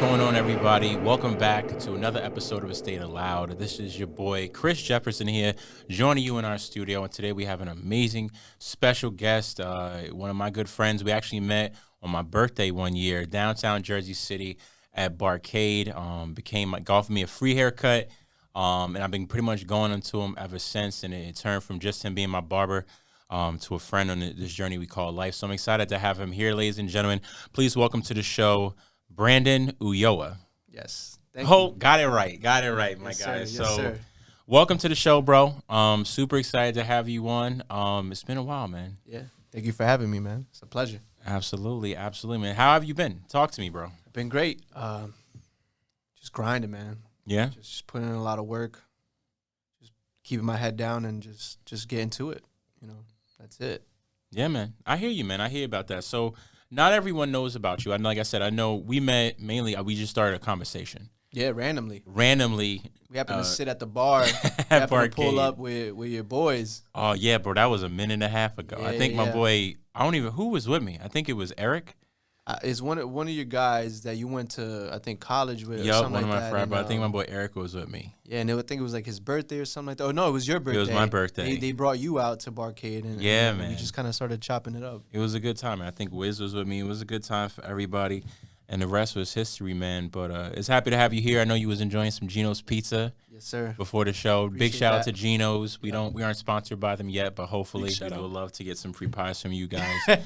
going on, everybody? Welcome back to another episode of A State Aloud. This is your boy, Chris Jefferson here, joining you in our studio. And today we have an amazing special guest, one of my good friends. We actually met on my birthday one year, downtown Jersey City at Barcade. Offered me a free haircut, and I've been pretty much going into him ever since. And it turned from just him being my barber to a friend on this journey we call life. So I'm excited to have him here, ladies and gentlemen. Please welcome to the show, Brandon Ulloa. Yes. Thank you. Got it right. Got it right, my Yes, guy. sir. Yes, sir. Welcome to the show, bro. Super excited to have you on. It's been a while, man. Yeah. Thank you for having me, man. It's a pleasure. Absolutely, man. How have you been? Talk to me, bro. I've been great. Just grinding, man. Yeah? Just putting in a lot of work. Just keeping my head down and just getting to it. That's it. Yeah, man. I hear you, man. I hear about that. So not everyone knows about you. And like I said, I know we met mainly, we just started a conversation. Yeah, randomly. We happened to sit at the bar. at happened to pull Barcade. up with your boys. Oh, yeah, bro. That was a minute and a half ago. I think my boy, who was with me? I think it was Eric. It's one of your guys that you went to, I think, college with. Yep, or something one of like my that. friends. And, But I think my boy Eric was with me. Yeah, and I think it was like his birthday or something like that. Oh, no, it was your birthday. It was my birthday. They brought you out to Barcade. And man. We just kind of started chopping it up. It was a good time. I think Wiz was with me. It was a good time for everybody. And the rest was history, man. But it's happy to have you here. I know you was enjoying some Gino's Pizza. Yes, sir. Before the show. Big shout out to Gino's. We aren't sponsored by them yet, but hopefully we would love to get some free pies from you guys.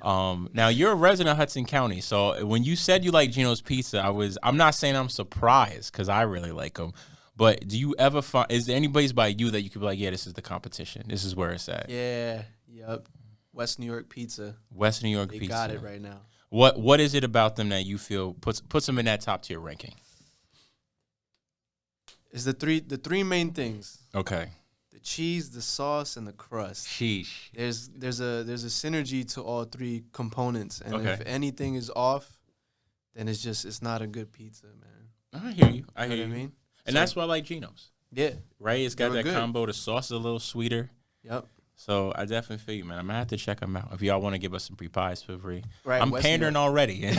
Now you're a resident of Hudson County, so when you said you like Gino's Pizza, I'm not saying I'm surprised because I really like them. But do you ever find, is there anybody's by you that you could be like, yeah, this is the competition. This is where it's at. Yeah. Yep. West New York Pizza. West New York They Pizza. got it right now. What is it about them that you feel puts them in that top tier ranking? It's the three main things: Okay. the cheese, the sauce, and the crust. Sheesh. There's a synergy to all three components, and Okay. if anything is off, then it's not a good pizza, man. I hear you. I hear know you. what I mean? And So- that's why I like Gino's. Yeah. Right? It's got They're that good. combo. The sauce is a little sweeter. Yep. So I definitely feel you, man. I'm going to have to check them out. If y'all want to give us some free pies for free. Right. I'm West New pandering York. already.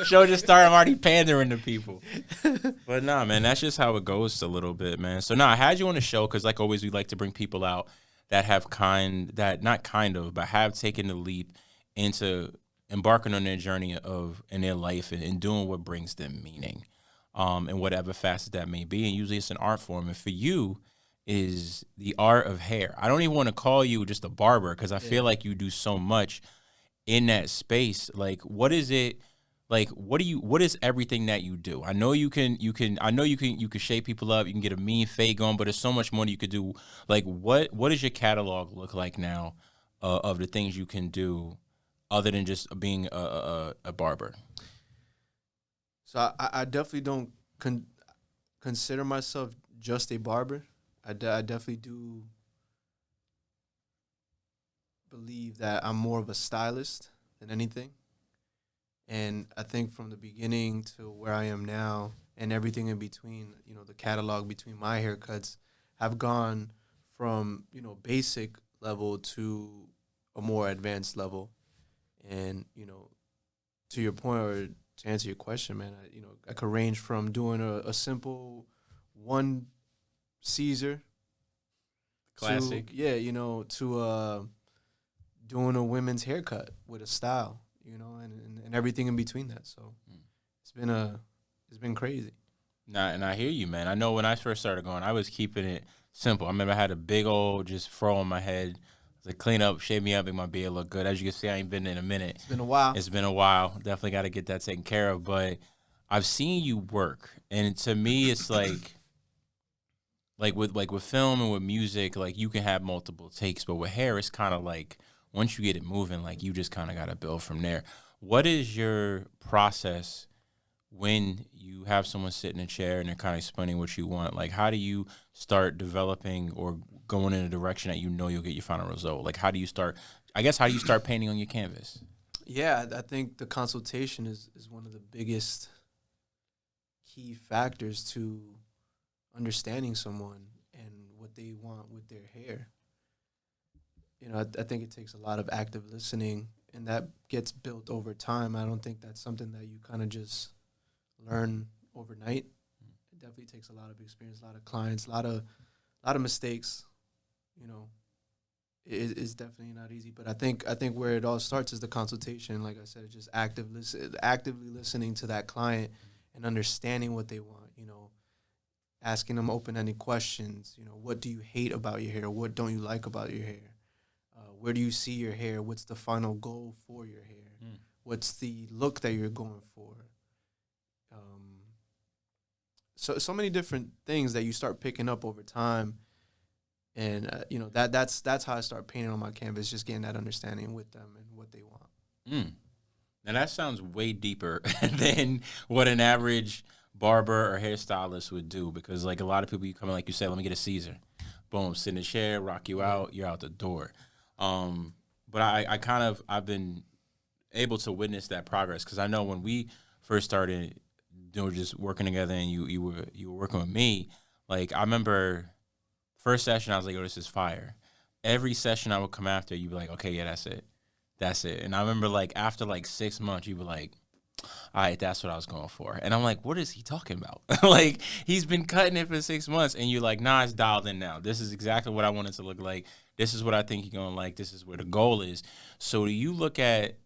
Show just started. I'm already pandering to people. But nah, man, that's just how it goes a little bit, man. So I had you on the show because like always we like to bring people out that have have taken the leap into embarking on their journey in their life and doing what brings them meaning, in whatever facet that may be. And usually it's an art form. And for you, is the art of hair. I don't even want to call you just a barber because I feel like you do so much in that space. Like, what is it? Like, what is everything that you do? I know you can shape people up. You can get a mean fade going, but there's so much more you could do. Like, what does your catalog look like now of the things you can do other than just being a barber? So I definitely don't consider myself just a barber. I definitely do believe that I'm more of a stylist than anything. And I think from the beginning to where I am now and everything in between, the catalog between my haircuts have gone from, basic level to a more advanced level. And, to your point or to answer your question, man, I could range from doing a simple one Caesar. Classic. To doing a women's haircut with a style, and everything in between that. So it's been crazy. Nah, and I hear you, man. I know when I first started going, I was keeping it simple. I remember I had a big old just fro on my head. To clean up, shave me up, make my beard look good. As you can see, I ain't been in a minute. It's been a while. It's been a while. Definitely got to get that taken care of. But I've seen you work, and to me, it's like with film and with music, like you can have multiple takes, but with hair, it's kind of like once you get it moving, like you just kind of got to build from there. What is your process when you have someone sit in a chair and they're kind of explaining what you want? Like, how do you start developing or going in a direction that you'll get your final result? Like, how do you start painting on your canvas? Yeah, I think the consultation is one of the biggest key factors to understanding someone and what they want with their hair. I think it takes a lot of active listening, and that gets built over time. I don't think that's something that you kind of just learn overnight. It definitely takes a lot of experience, a lot of clients, a lot of mistakes. You know, it's definitely not easy. But I think where it all starts is the consultation. Like I said, just actively listening to that client and understanding what they want. You know, asking them open-ended questions. You know, what do you hate about your hair? What don't you like about your hair? Where do you see your hair? What's the final goal for your hair? What's the look that you're going for? So many different things that you start picking up over time, and you know that's how I start painting on my canvas, just getting that understanding with them and what they want. Now that sounds way deeper than what an average barber or hairstylist would do, because like a lot of people, you come in, like you said, let me get a Caesar, boom, sit in the chair, rock you out, you're out the door. But I've been able to witness that progress, because I know when we first started, just working together, and you were working with me, like I remember first session I was like, oh, this is fire. Every session I would come after, you'd be like, okay, yeah, that's it. And I remember like after like 6 months, you were like, all right, that's what I was going for. And I'm like, what is he talking about? Like, he's been cutting it for 6 months, and you're like, nah, it's dialed in now. This is exactly what I want it to look like. This is what I think you're going to like. This is where the goal is. So do you look at,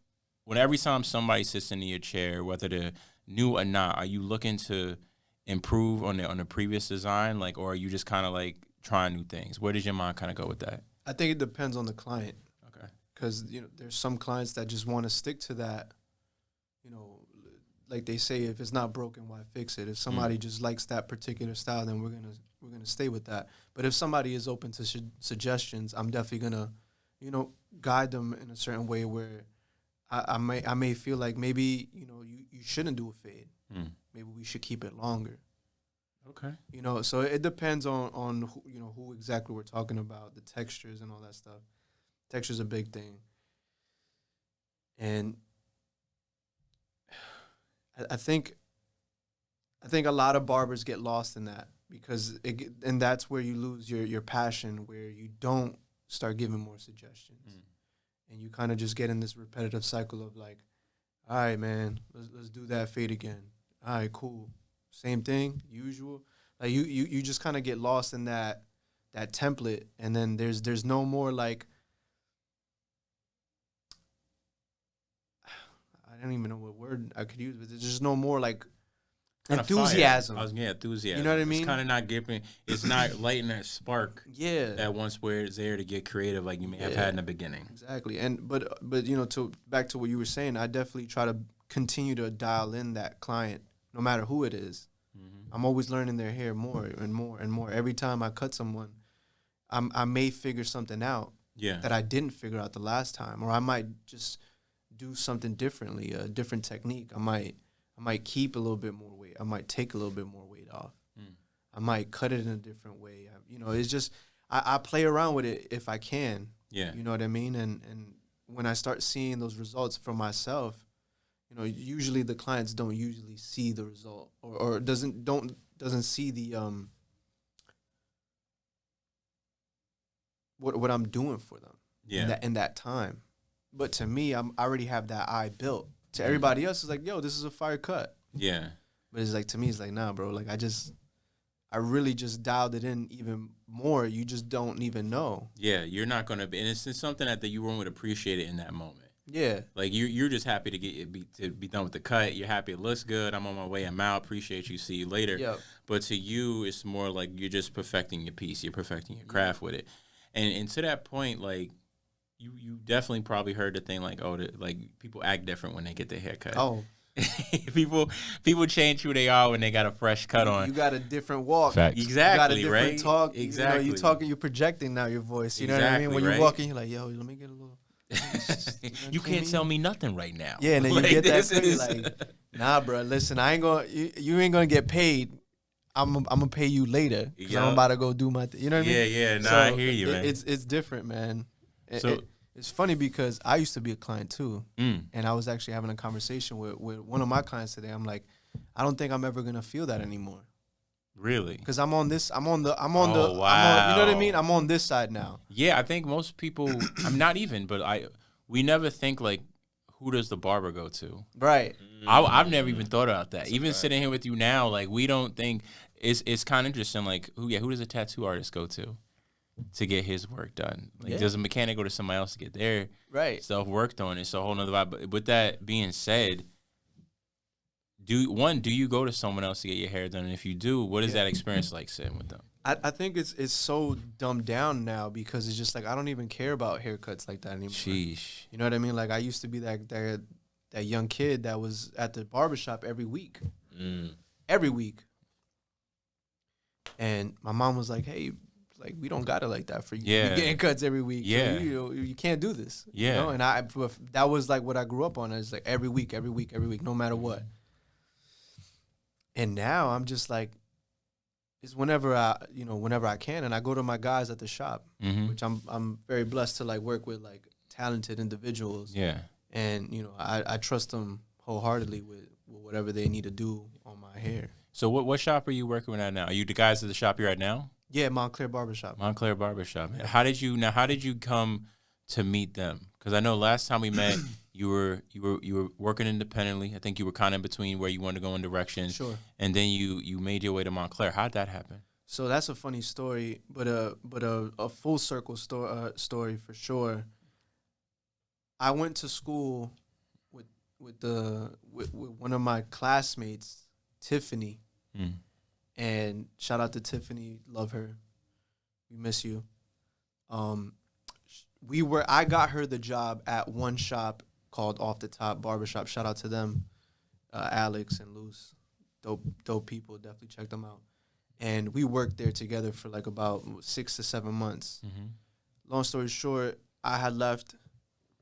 when every time somebody sits in your chair, whether they're new or not, are you looking to improve on the previous design, like, or are you just kind of like trying new things? Where does your mind kind of go with that? I think it depends on the client. Okay. Because, you know, there's some clients that just want to stick to that, you know, like they say, if it's not broken, why fix it? If somebody just likes that particular style, then we're gonna stay with that. But if somebody is open to suggestions, I'm definitely gonna, you know, guide them in a certain way where I may feel like maybe, you know, you shouldn't do a fade. Maybe we should keep it longer. Okay. You know, so it depends on who, you know, who exactly we're talking about, the textures and all that stuff. Texture's a big thing. And I think a lot of barbers get lost in that, because and that's where you lose your passion, where you don't start giving more suggestions, and you kind of just get in this repetitive cycle of like, all right, man, let's do that fade again. All right, cool, same thing, usual. Like you just kind of get lost in that template, and then there's no more like, I don't even know what word I could use, but there's just no more like kind enthusiasm. Enthusiasm. You know what I mean? It's kind of not giving. It's not lighting that spark. Yeah. That once where it's there to get creative, like you may have had in the beginning. Exactly. And but you know, back to what you were saying, I definitely try to continue to dial in that client, no matter who it is. I'm always learning their hair more and more and more. Every time I cut someone, I may figure something out that I didn't figure out the last time, or I might just do something differently, a different technique. I might keep a little bit more weight. I might take a little bit more weight off. I might cut it in a different way. You know, it's just I play around with it if I can. Yeah. You know what I mean? And when I start seeing those results for myself, you know, usually the clients don't usually see the result, or doesn't see the what I'm doing for them in that time. But to me, I already have that eye built. To everybody else, it's like, yo, this is a fire cut. Yeah. But it's like, to me, it's like, nah, bro. Like, I really just dialed it in even more. You just don't even know. Yeah, you're not gonna be, and it's something that you won't appreciate it in that moment. Yeah. Like you're just happy to be done with the cut. You're happy it looks good. I'm on my way. I'm out. Appreciate you. See you later. Yep. But to you, it's more like you're just perfecting your piece. You're perfecting your craft with it. And to that point, like, you definitely probably heard the thing like, oh, like people act different when they get their hair cut. Oh. people change who they are when they got a fresh cut on. You got a different walk. Facts. Exactly, you got a different talk. Exactly. You know, you talking, you're projecting now your voice. You know what I mean? When you're walking, you're like, yo, let me get a little. You can't tell me nothing right now. Yeah, and then like, you get that like, nah, bro, listen, I ain't gonna, you ain't gonna get paid. I'm gonna pay you later because I'm about to go do my thing. You know what I mean? Yeah, no, I hear you, man. It's different, man. It's funny because I used to be a client too, and I was actually having a conversation with one of my clients today. I'm like, I don't think I'm ever gonna feel that anymore. Really? Because I'm on the wow. you know what I mean? I'm on this side now. Yeah, I think most people, I'm not even, but we never think like who does the barber go to? Right. I've never even thought about that. Even sitting here with you now, like we don't think it's kind of interesting. Like who does a tattoo artist go to get his work done? Like does a mechanic go to somebody else to get their stuff worked on? It's a whole nother vibe. But with that being said, do you go to someone else to get your hair done? And if you do, what is that experience like sitting with them? I think it's so dumbed down now because it's just like I don't even care about haircuts like that anymore. Sheesh. You know what I mean? Like I used to be that young kid that was at the barbershop every week. Every week. And my mom was like, hey, like we don't got it like that for you. You're getting cuts every week. Yeah. So you can't do this. Yeah. You know? And that was like what I grew up on. It's like every week, no matter what. And now I'm just like, it's whenever I can, and I go to my guys at the shop, which I'm very blessed to like work with like talented individuals. Yeah. And I trust them wholeheartedly with whatever they need to do on my hair. So what shop are you working with at now? Are you the guys at the shop you're at now? Yeah, Montclair Barbershop. Montclair Barbershop. Yeah. How did you come to meet them? Because I know last time we met, you were working independently. I think you were kind of in between where you wanted to go in directions. Sure. And then you made your way to Montclair. How'd that happen? So that's a funny story, but a full circle story for sure. I went to school with one of my classmates, Tiffany, and shout out to Tiffany, love her, we miss you. I got her the job at one shop called Off the Top Barbershop. Shout out to them, Alex and Luce, dope people. Definitely check them out. And we worked there together for like about 6 to 7 months. Long story short, I had left,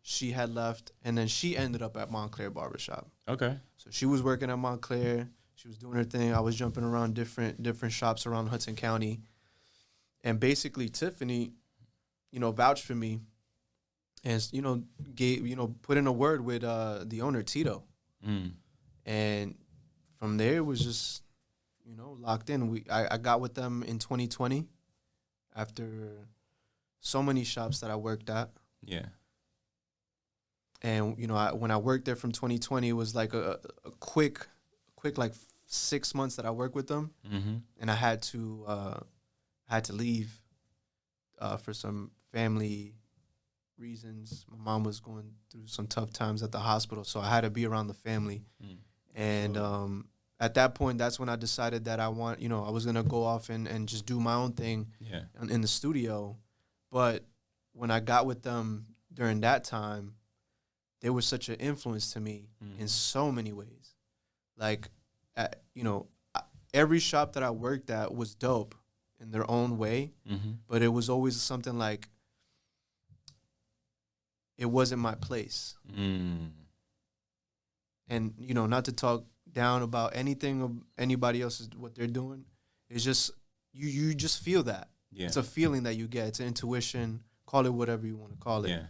she had left, and then she ended up at Montclair Barbershop. Okay. So she was working at Montclair. She was doing her thing. I was jumping around different shops around Hudson County. And basically Tiffany, vouched for me and, put in a word with the owner, Tito. And from there, it was just, locked in. I got with them in 2020 after so many shops that I worked at. Yeah. And, when I worked there from 2020, it was like a quick like 6 months that I worked with them. And I had to leave for some family reasons. My mom was going through some tough times at the hospital, so I had to be around the family. And at that point, that's when I decided that I was going to go off and just do my own thing in the studio. But when I got with them during that time, they were such an influence to me in so many ways. Like, every shop that I worked at was dope in their own way, but it was always something like, it wasn't my place. And, not to talk down about anything of anybody else's, what they're doing. It's just, you just feel that. Yeah. It's a feeling that you get. It's an intuition. Call it whatever you want to call it. Yeah.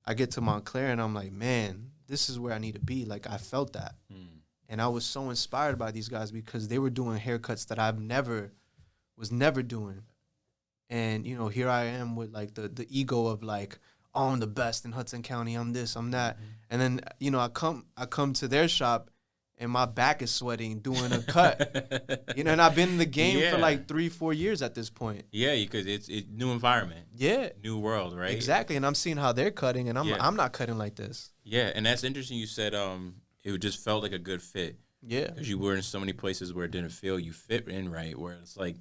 I get to Montclair and I'm like, man, this is where I need to be. Like, I felt that. And I was so inspired by these guys because they were doing haircuts that was never doing. And, here I am with, like, the ego of, like, oh, I'm the best in Hudson County. I'm this, I'm that. And then, I come to their shop and my back is sweating doing a cut. And I've been in the game for like 3-4 years at this point. Yeah, because it's new environment. Yeah. New world, right? Exactly. And I'm seeing how they're cutting and I'm not cutting like this. Yeah, and that's interesting you said it just felt like a good fit. Yeah. Because you were in so many places where it didn't feel you fit in right, where it's like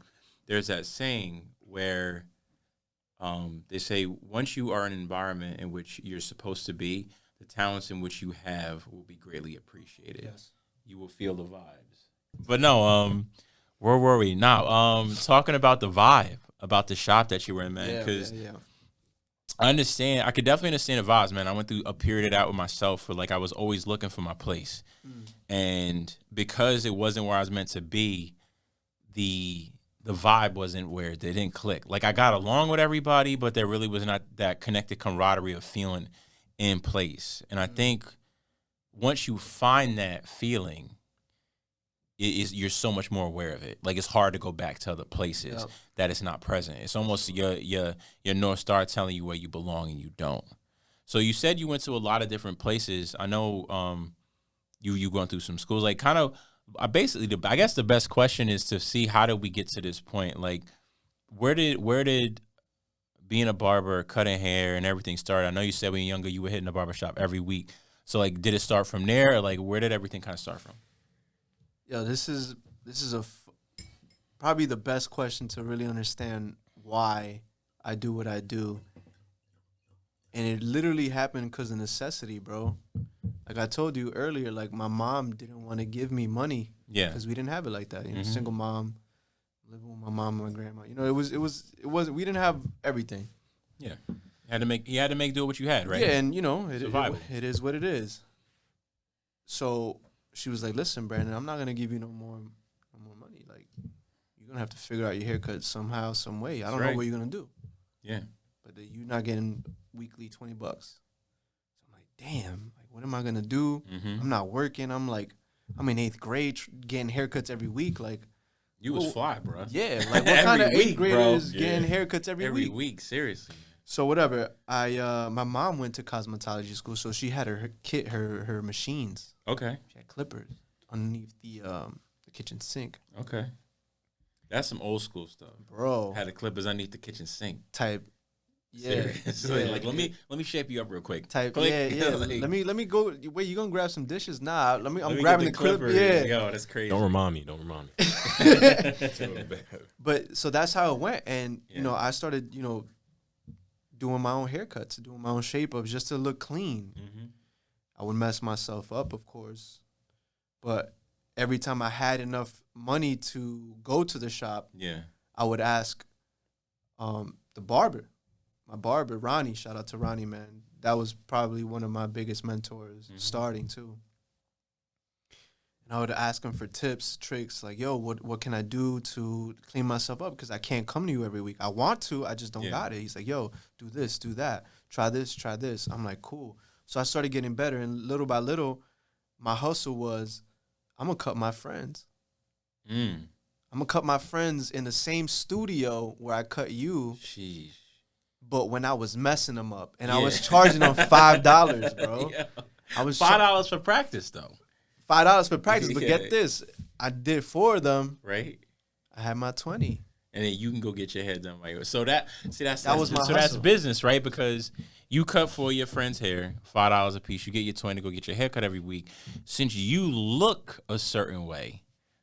there's that saying where they say once you are in an environment in which you're supposed to be, the talents in which you have will be greatly appreciated. Yes. You will feel the vibes. But no, where were we? Now, talking about the vibe, about the shop that you were in, man. Because I could definitely understand the vibes, man. I went through a period of that with myself where, like, I was always looking for my place. And because it wasn't where I was meant to be, the vibe wasn't where they didn't click. Like, I got along with everybody, but there really was not that connected camaraderie of feeling in place. And I think once you find that feeling, you're so much more aware of it. Like, it's hard to go back to other places that it's not present. It's almost your North Star telling you where you belong and you don't. So you said you went to a lot of different places. I know you going through some schools. Like kind of, I guess the best question is to see how did we get to this point? Like where did being a barber, cutting hair, and everything start? I know you said when you were younger you were hitting the barber shop every week. So like, did it start from there, or like where did everything kind of start from? Yo, this is probably the best question to really understand why I do what I do. And it literally happened because of necessity, bro. Like I told you earlier, like my mom didn't want to give me money. Yeah. Because we didn't have it like that. You know, single mom, living with my mom and my grandma. You know, it wasn't. We didn't have everything. Yeah. You had to make do with what you had, right? Yeah, and you know, Survival. It is what it is. So she was like, "Listen, Brandon, I'm not gonna give you no more money. Like, you're gonna have to figure out your haircut somehow, some way. I don't know what you're gonna do. Yeah, but you're not getting weekly $20. So I'm like, damn. Like, what am I gonna do? I'm not working. I'm in 8th grade, getting haircuts every week. Like, you was fly, bro. Yeah, like what kind of 8th grader is getting haircuts every week? Every week, seriously. So whatever. My mom went to cosmetology school, so she had her machines. Okay. She had clippers underneath the kitchen sink. Okay. That's some old school stuff, bro. Had the clippers underneath the kitchen sink. Type. Yeah. Like let me shape you up real quick. Type. Click. Yeah. Like, let me go. Wait, you gonna grab some dishes? Nah. I'm grabbing the clipper. Yeah. Yo, that's crazy. Don't remind me. But so that's how it went, and you know, I started doing my own haircuts, doing my own shape ups just to look clean. I would mess myself up, of course, but every time I had enough money to go to the shop, I would ask the barber, my barber, Ronnie. Shout out to Ronnie, man. That was probably one of my biggest mentors starting too. And I would ask him for tips, tricks, like, yo, what can I do to clean myself up? Because I can't come to you every week. I want to, I just don't got it. He's like, yo, do this, do that. Try this, try this. I'm like, cool. So I started getting better, and little by little, my hustle was, I'm going to cut my friends. I'm going to cut my friends in the same studio where I cut you. Sheesh. But when I was messing them up, and I was charging them $5, bro. I was $5 for practice, though. $5 for practice, but get this. I did 4 of them. Right. I had my 20. And then you can go get your hair done. Right? So that was my hustle. That's business, right? Because you cut for your friend's hair, $5 a piece. You get your 20 to go get your hair cut every week. Since you look a certain way,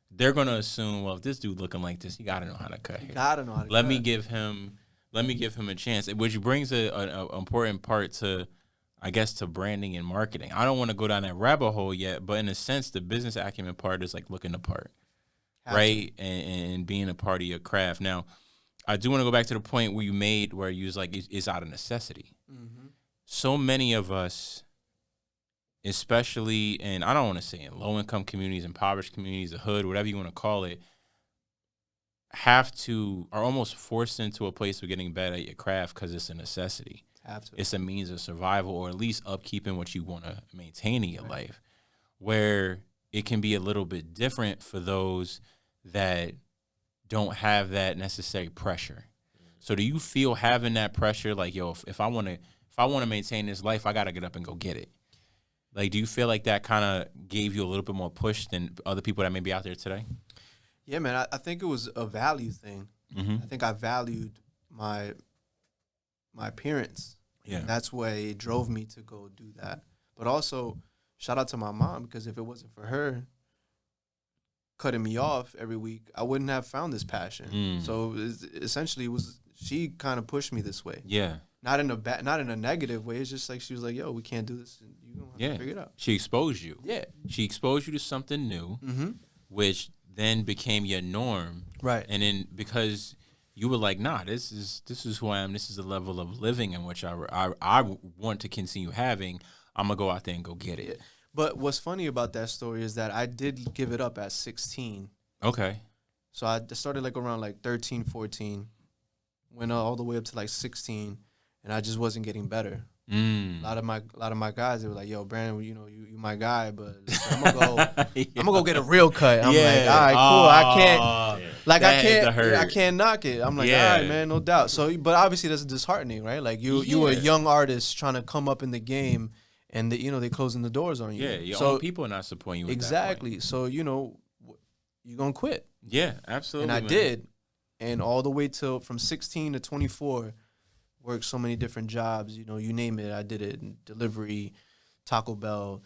they're gonna assume, well, if this dude looking like this, he gotta know how to cut hair. Gotta know how to Let cut. me give him a chance, which brings an important part to, I guess, to branding and marketing. I don't want to go down that rabbit hole yet, but in a sense, the business acumen part is like looking the part, right? And being a part of your craft. Now, I do want to go back to the point where you was like, it's out of necessity. So many of us, especially in, I don't want to say in low-income communities, impoverished communities, the hood, whatever you want to call it, are almost forced into a place of getting better at your craft because it's a necessity. It's a means of survival, or at least upkeeping what you want to maintain in your life, where it can be a little bit different for those that don't have that necessary pressure. So do you feel having that pressure, like, yo, if I want to maintain this life, I got to get up and go get it? Like, do you feel like that kind of gave you a little bit more push than other people that may be out there today? Yeah, man, I think it was a value thing. I think I valued my appearance. Yeah, and that's why it drove me to go do that. But also, shout out to my mom, because if it wasn't for her cutting me off every week, I wouldn't have found this passion. So essentially, it was she kind of pushed me this way. Yeah, not in a negative way. It's just like she was like, "Yo, we can't do this. And you gonna have to figure it out." She exposed you. Yeah, she exposed you to something new, which then became your norm. Right, and then because you were like, nah, this is who I am. This is the level of living in which I want to continue having. I'm going to go out there and go get it. But what's funny about that story is that I did give it up at 16. Okay. So I started like around like 13, 14, went all the way up to like 16, and I just wasn't getting better. A lot of my guys, they were like, "Yo, Brandon, you know, you my guy, but listen, I'm gonna go get a real cut." I'm like, "All right, cool. I can't." Like That had to hurt. I can't knock it. I'm like, Yeah. all right, man, no doubt. So, but obviously that's disheartening, right? Like you were a Yeah. young artist trying to come up in the game, and they closing the doors on you. Yeah, your so own people are not supporting you. exactly. At that point. So you're gonna quit, Yeah, absolutely. and I man. did, and all the way till from 16 to 24, worked so many different jobs. You name it, I did it. Delivery, Taco Bell,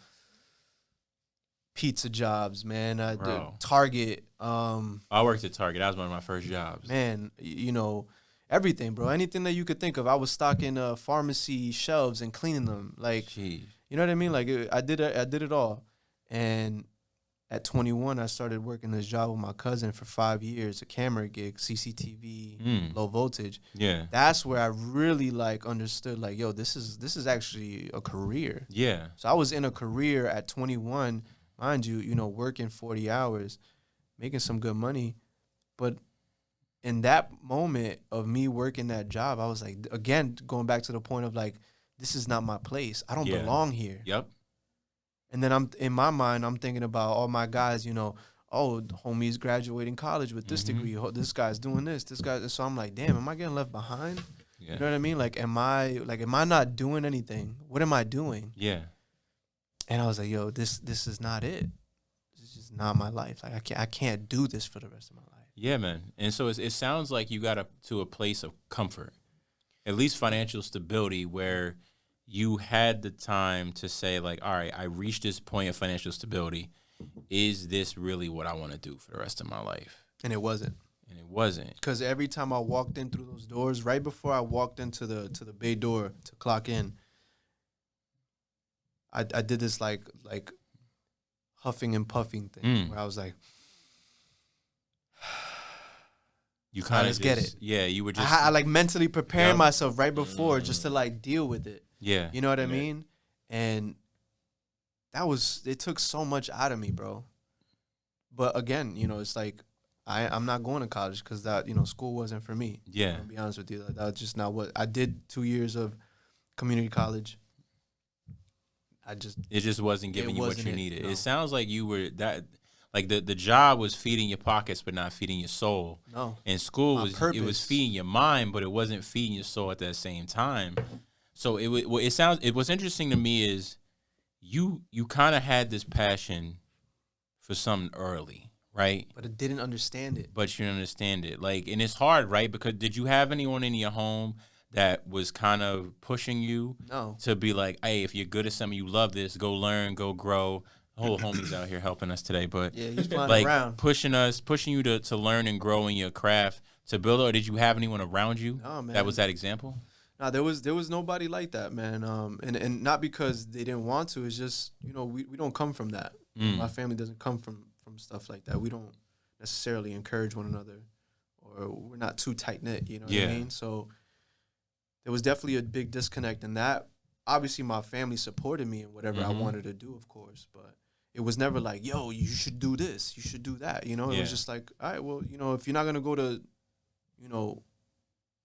pizza jobs, man. I did Bro. Target. I worked at Target. That was one of my first jobs. Man, everything, bro. Anything that you could think of. I was stocking pharmacy shelves and cleaning them. Like, Jeez. you know what I mean? Like, I did it all. And at 21, I started working this job with my cousin for 5 years, a camera gig, CCTV, low voltage. Yeah. That's where I really like understood, like, yo, this is actually a career. Yeah. So I was in a career at 21, mind you, working 40 hours, making some good money. But in that moment of me working that job, I was like, again, going back to the point of like, this is not my place. I don't belong here. Yep. And then in my mind, I'm thinking about all my guys, homie's graduating college with this degree. This guy's doing this. This guy. So I'm like, damn, am I getting left behind? Yeah. You know what I mean? Like, am I not doing anything? What am I doing? Yeah. And I was like, yo, this is not it. This is not my life. Like, I can't do this for the rest of my life. Yeah, man. And so it sounds like you got to a place of comfort, at least financial stability, where you had the time to say, like, all right, I reached this point of financial stability. Is this really what I want to do for the rest of my life? And it wasn't. And it wasn't. Because every time I walked in through those doors, right before I walked into the bay door to clock in, I did this like huffing and puffing thing where I was like, you kind of just get it. Yeah, you were just. I like mentally preparing myself right before just to like deal with it. Yeah. You know what I mean? And it took so much out of me, bro. But again, it's like I'm not going to college because that, school wasn't for me. Yeah. I'll be honest with you. Like, that was just not what I did. 2 years of community college. It just wasn't giving you what you needed. No. It sounds like you were that. Like the job was feeding your pockets, but not feeding your soul. No. And school My was purpose. It was feeding your mind, but it wasn't feeding your soul at that same time. So what's interesting to me is you kind of had this passion for something early, right? But I didn't understand it. But you understand it, like, and it's hard, right? Because did you have anyone in your home that was kind of pushing you to be like, hey, if you're good at something, you love this, go learn, go grow. The whole homies out here helping us today, but yeah, he's flying like around. pushing you to learn and grow in your craft, to build. Or did you have anyone around you that was that example? No, there was nobody like that, man. And not because they didn't want to. It's just, we don't come from that. My family doesn't come from stuff like that. We don't necessarily encourage one another, or we're not too tight knit. You know what I mean? So there was definitely a big disconnect in that. Obviously, my family supported me in whatever I wanted to do, of course, but it was never like, yo, you should do this, you should do that. It was just like, all right, well, if you're not gonna go to,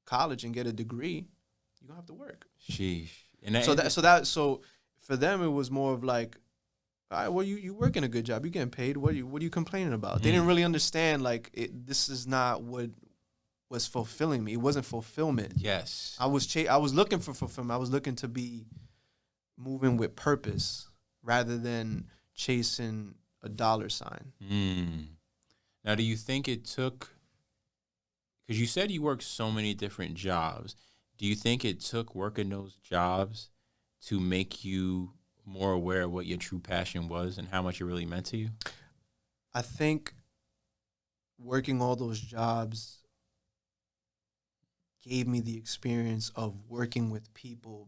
college and get a degree, you're gonna have to work. Sheesh. So for them it was more of like, all right, well, you working a good job, you getting paid. What are you complaining about? They didn't really understand like this is not what was fulfilling me. It wasn't fulfillment. Yes. I was looking for fulfillment. I was looking to be moving with purpose rather than chasing a dollar sign. Now, do you think it took, because you said you worked so many different jobs, do you think it took working those jobs to make you more aware of what your true passion was and how much it really meant to you? I think working all those jobs gave me the experience of working with people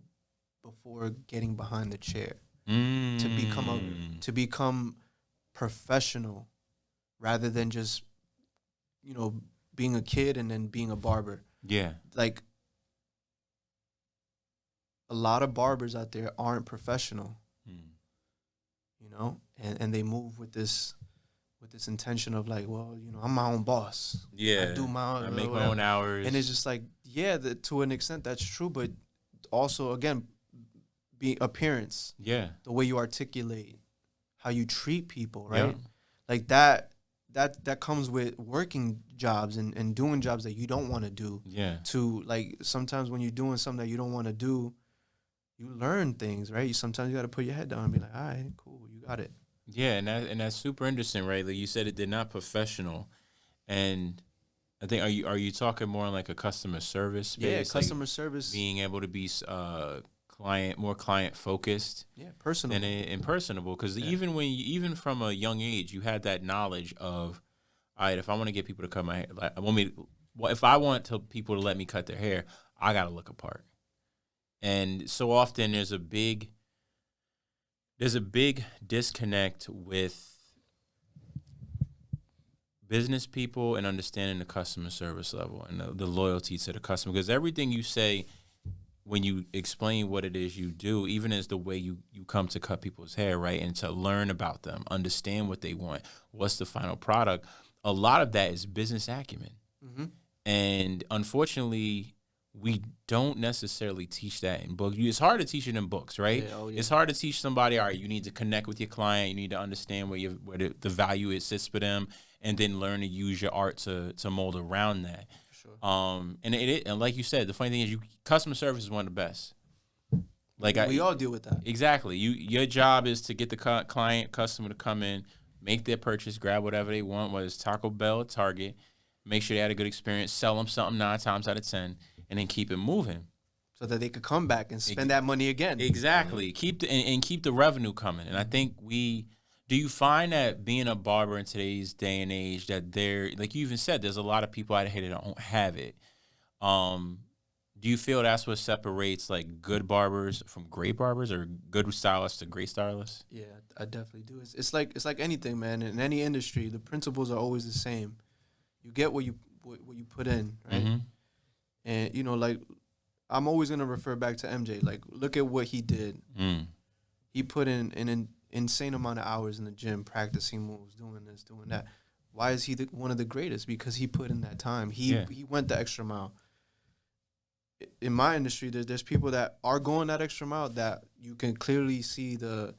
before getting behind the chair. To become professional rather than just being a kid and then being a barber. Yeah. Like, a lot of barbers out there aren't professional. And they move with this intention of like, well, I'm my own boss. Yeah. I make my own hours. And it's just like, to an extent that's true, but also again, appearance. Yeah. The way you articulate, how you treat people, right? Yeah. Like that that comes with working jobs and doing jobs that you don't want to do. Yeah. To like sometimes when you're doing something that you don't want to do, you learn things, right? Sometimes you got to put your head down and be like, all right, cool, you got it. Yeah, and that's super interesting, right? Like you said, they're not professional, and I think are you talking more on like a customer service space? Yeah, like customer service. being able to be client focused, Yeah, personal. and personable. Because even from a young age, you had that knowledge of, all right, if I want to get people to cut my hair, like if I want people to let me cut their hair, I gotta look apart. And so often there's a big disconnect with business people and understanding the customer service level and the loyalty to the customer. Because everything you say when you explain what it is you do, even as the way you come to cut people's hair, right, and to learn about them, understand what they want, what's the final product, a lot of that is business acumen. Mm-hmm. And unfortunately, we don't necessarily teach that in books. It's hard to teach it in books, right? Yeah, oh, yeah. It's hard to teach somebody, all right, you need to connect with your client. You need to understand where the value it sits for them, and then learn to use your art to mold around that. For sure. And like you said, the funny thing is customer service is one of the best. Like we all deal with that. Exactly. Your job is to get the customer to come in, make their purchase, grab whatever they want, whether it's Taco Bell or Target, make sure they had a good experience, sell them something 9 times out of 10, and then keep it moving, so that they could come back and spend that money again. Exactly. Keep the revenue coming. And I think do you find that being a barber in today's day and age that like you even said, there's a lot of people out here that don't have it. Do you feel that's what separates like good barbers from great barbers, or good stylists to great stylists? Yeah, I definitely do. It's like anything, man. In any industry, the principles are always the same. You get what you put in, right? Mm-hmm. And like I'm always gonna refer back to MJ. Like, look at what he did. He put in an insane amount of hours in the gym, practicing moves, doing this, doing that. Why is he one of the greatest? Because he put in that time. He went the extra mile. In my industry, there's people that are going that extra mile that you can clearly see the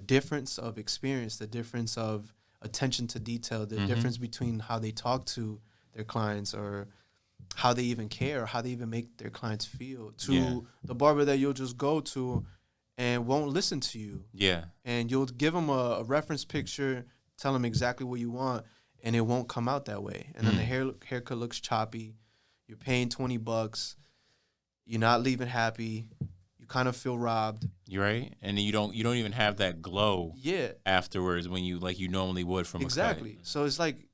difference of experience, the difference of attention to detail, the difference between how they talk to their clients or how they even care, or how they even make their clients feel, to the barber that you'll just go to and won't listen to you. Yeah. And you'll give them a reference picture, tell them exactly what you want, and it won't come out that way. And then the haircut looks choppy. You're paying $20. You're not leaving happy. You kind of feel robbed. You're right. And then you don't even have that glow afterwards when you like you normally would from exactly. a cut. So it's like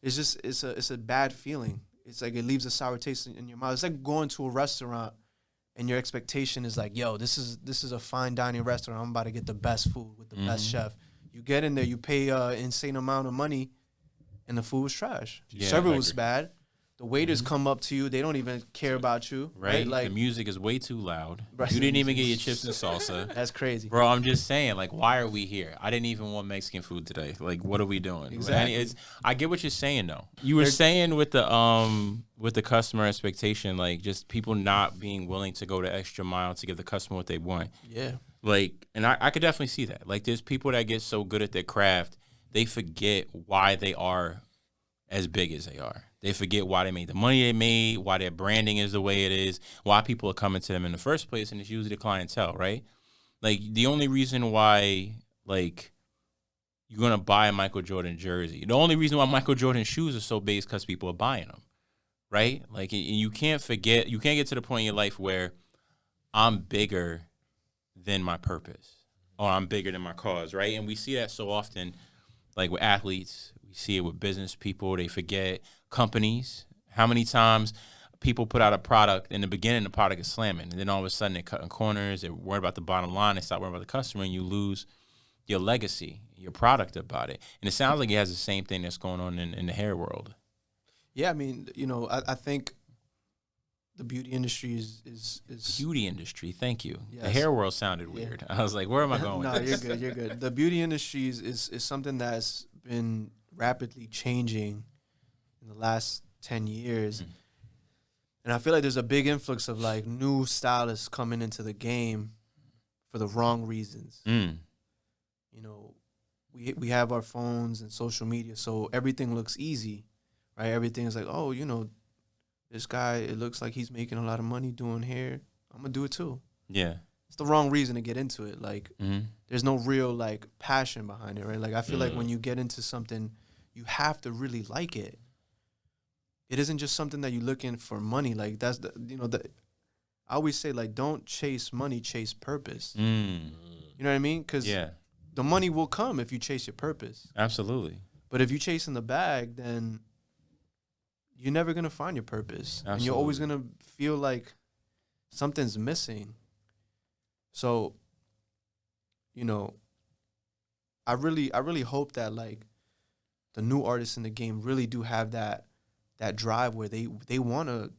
it's a bad feeling. It's like it leaves a sour taste in your mouth. It's like going to a restaurant and your expectation is like, yo, this is a fine dining restaurant. I'm about to get the best food with the best chef. You get in there, you pay an insane amount of money, and the food was trash. Yeah, Service was bad. The waiters come up to you. They don't even care about you. Right? Like, the music is way too loud. Right. You didn't even get your chips and salsa. That's crazy. Bro, I'm just saying, like, why are we here? I didn't even want Mexican food today. Like, what are we doing? Exactly. I get what you're saying, though. You were saying with the customer expectation, like, just people not being willing to go the extra mile to give the customer what they want. Yeah. Like, and I could definitely see that. Like, there's people that get so good at their craft, they forget why they are as big as they are. They forget why they made the money they made, why their branding is the way it is, why people are coming to them in the first place, and it's usually the clientele, right? Like, the only reason why, like, you're going to buy a Michael Jordan jersey, the only reason why Michael Jordan shoes are so big is because people are buying them, right? Like, and you can't get to the point in your life where I'm bigger than my purpose or I'm bigger than my cause, right? And we see that so often, like, with athletes. We see it with business people. They forget companies. How many times people put out a product, in the beginning the product is slamming, and then all of a sudden they're cutting corners, they're worried about the bottom line, they stop worrying about the customer, and you lose your legacy, your product about it. And it sounds like it has the same thing that's going on in the hair world. Yeah, I mean, I think the beauty industry is beauty industry. Thank you. Yes. The hair world sounded weird. I was like, where am I going No, with this? You're good. The beauty industry is something that's been rapidly changing in the last 10 years. And I feel like there's a big influx of like new stylists coming into the game for the wrong reasons. You know, we have our phones and social media, so everything looks easy, right? Everything is like, oh, this guy, it looks like he's making a lot of money doing hair. I'm gonna do it too. Yeah. It's the wrong reason to get into it. Like, Mm-hmm. there's no real like passion behind it, right? Like, I feel like when you get into something, you have to really like it. It isn't just something that you look in for money. Like, that's I always say, like, don't chase money, chase purpose. Mm. You know what I mean? Because Yeah. the money will come if you chase your purpose. Absolutely. But if you're chasing the bag, then you're never going to find your purpose. Absolutely. And you're always going to feel like something's missing. So, I really hope that, like, the new artists in the game really do have that drive where they want to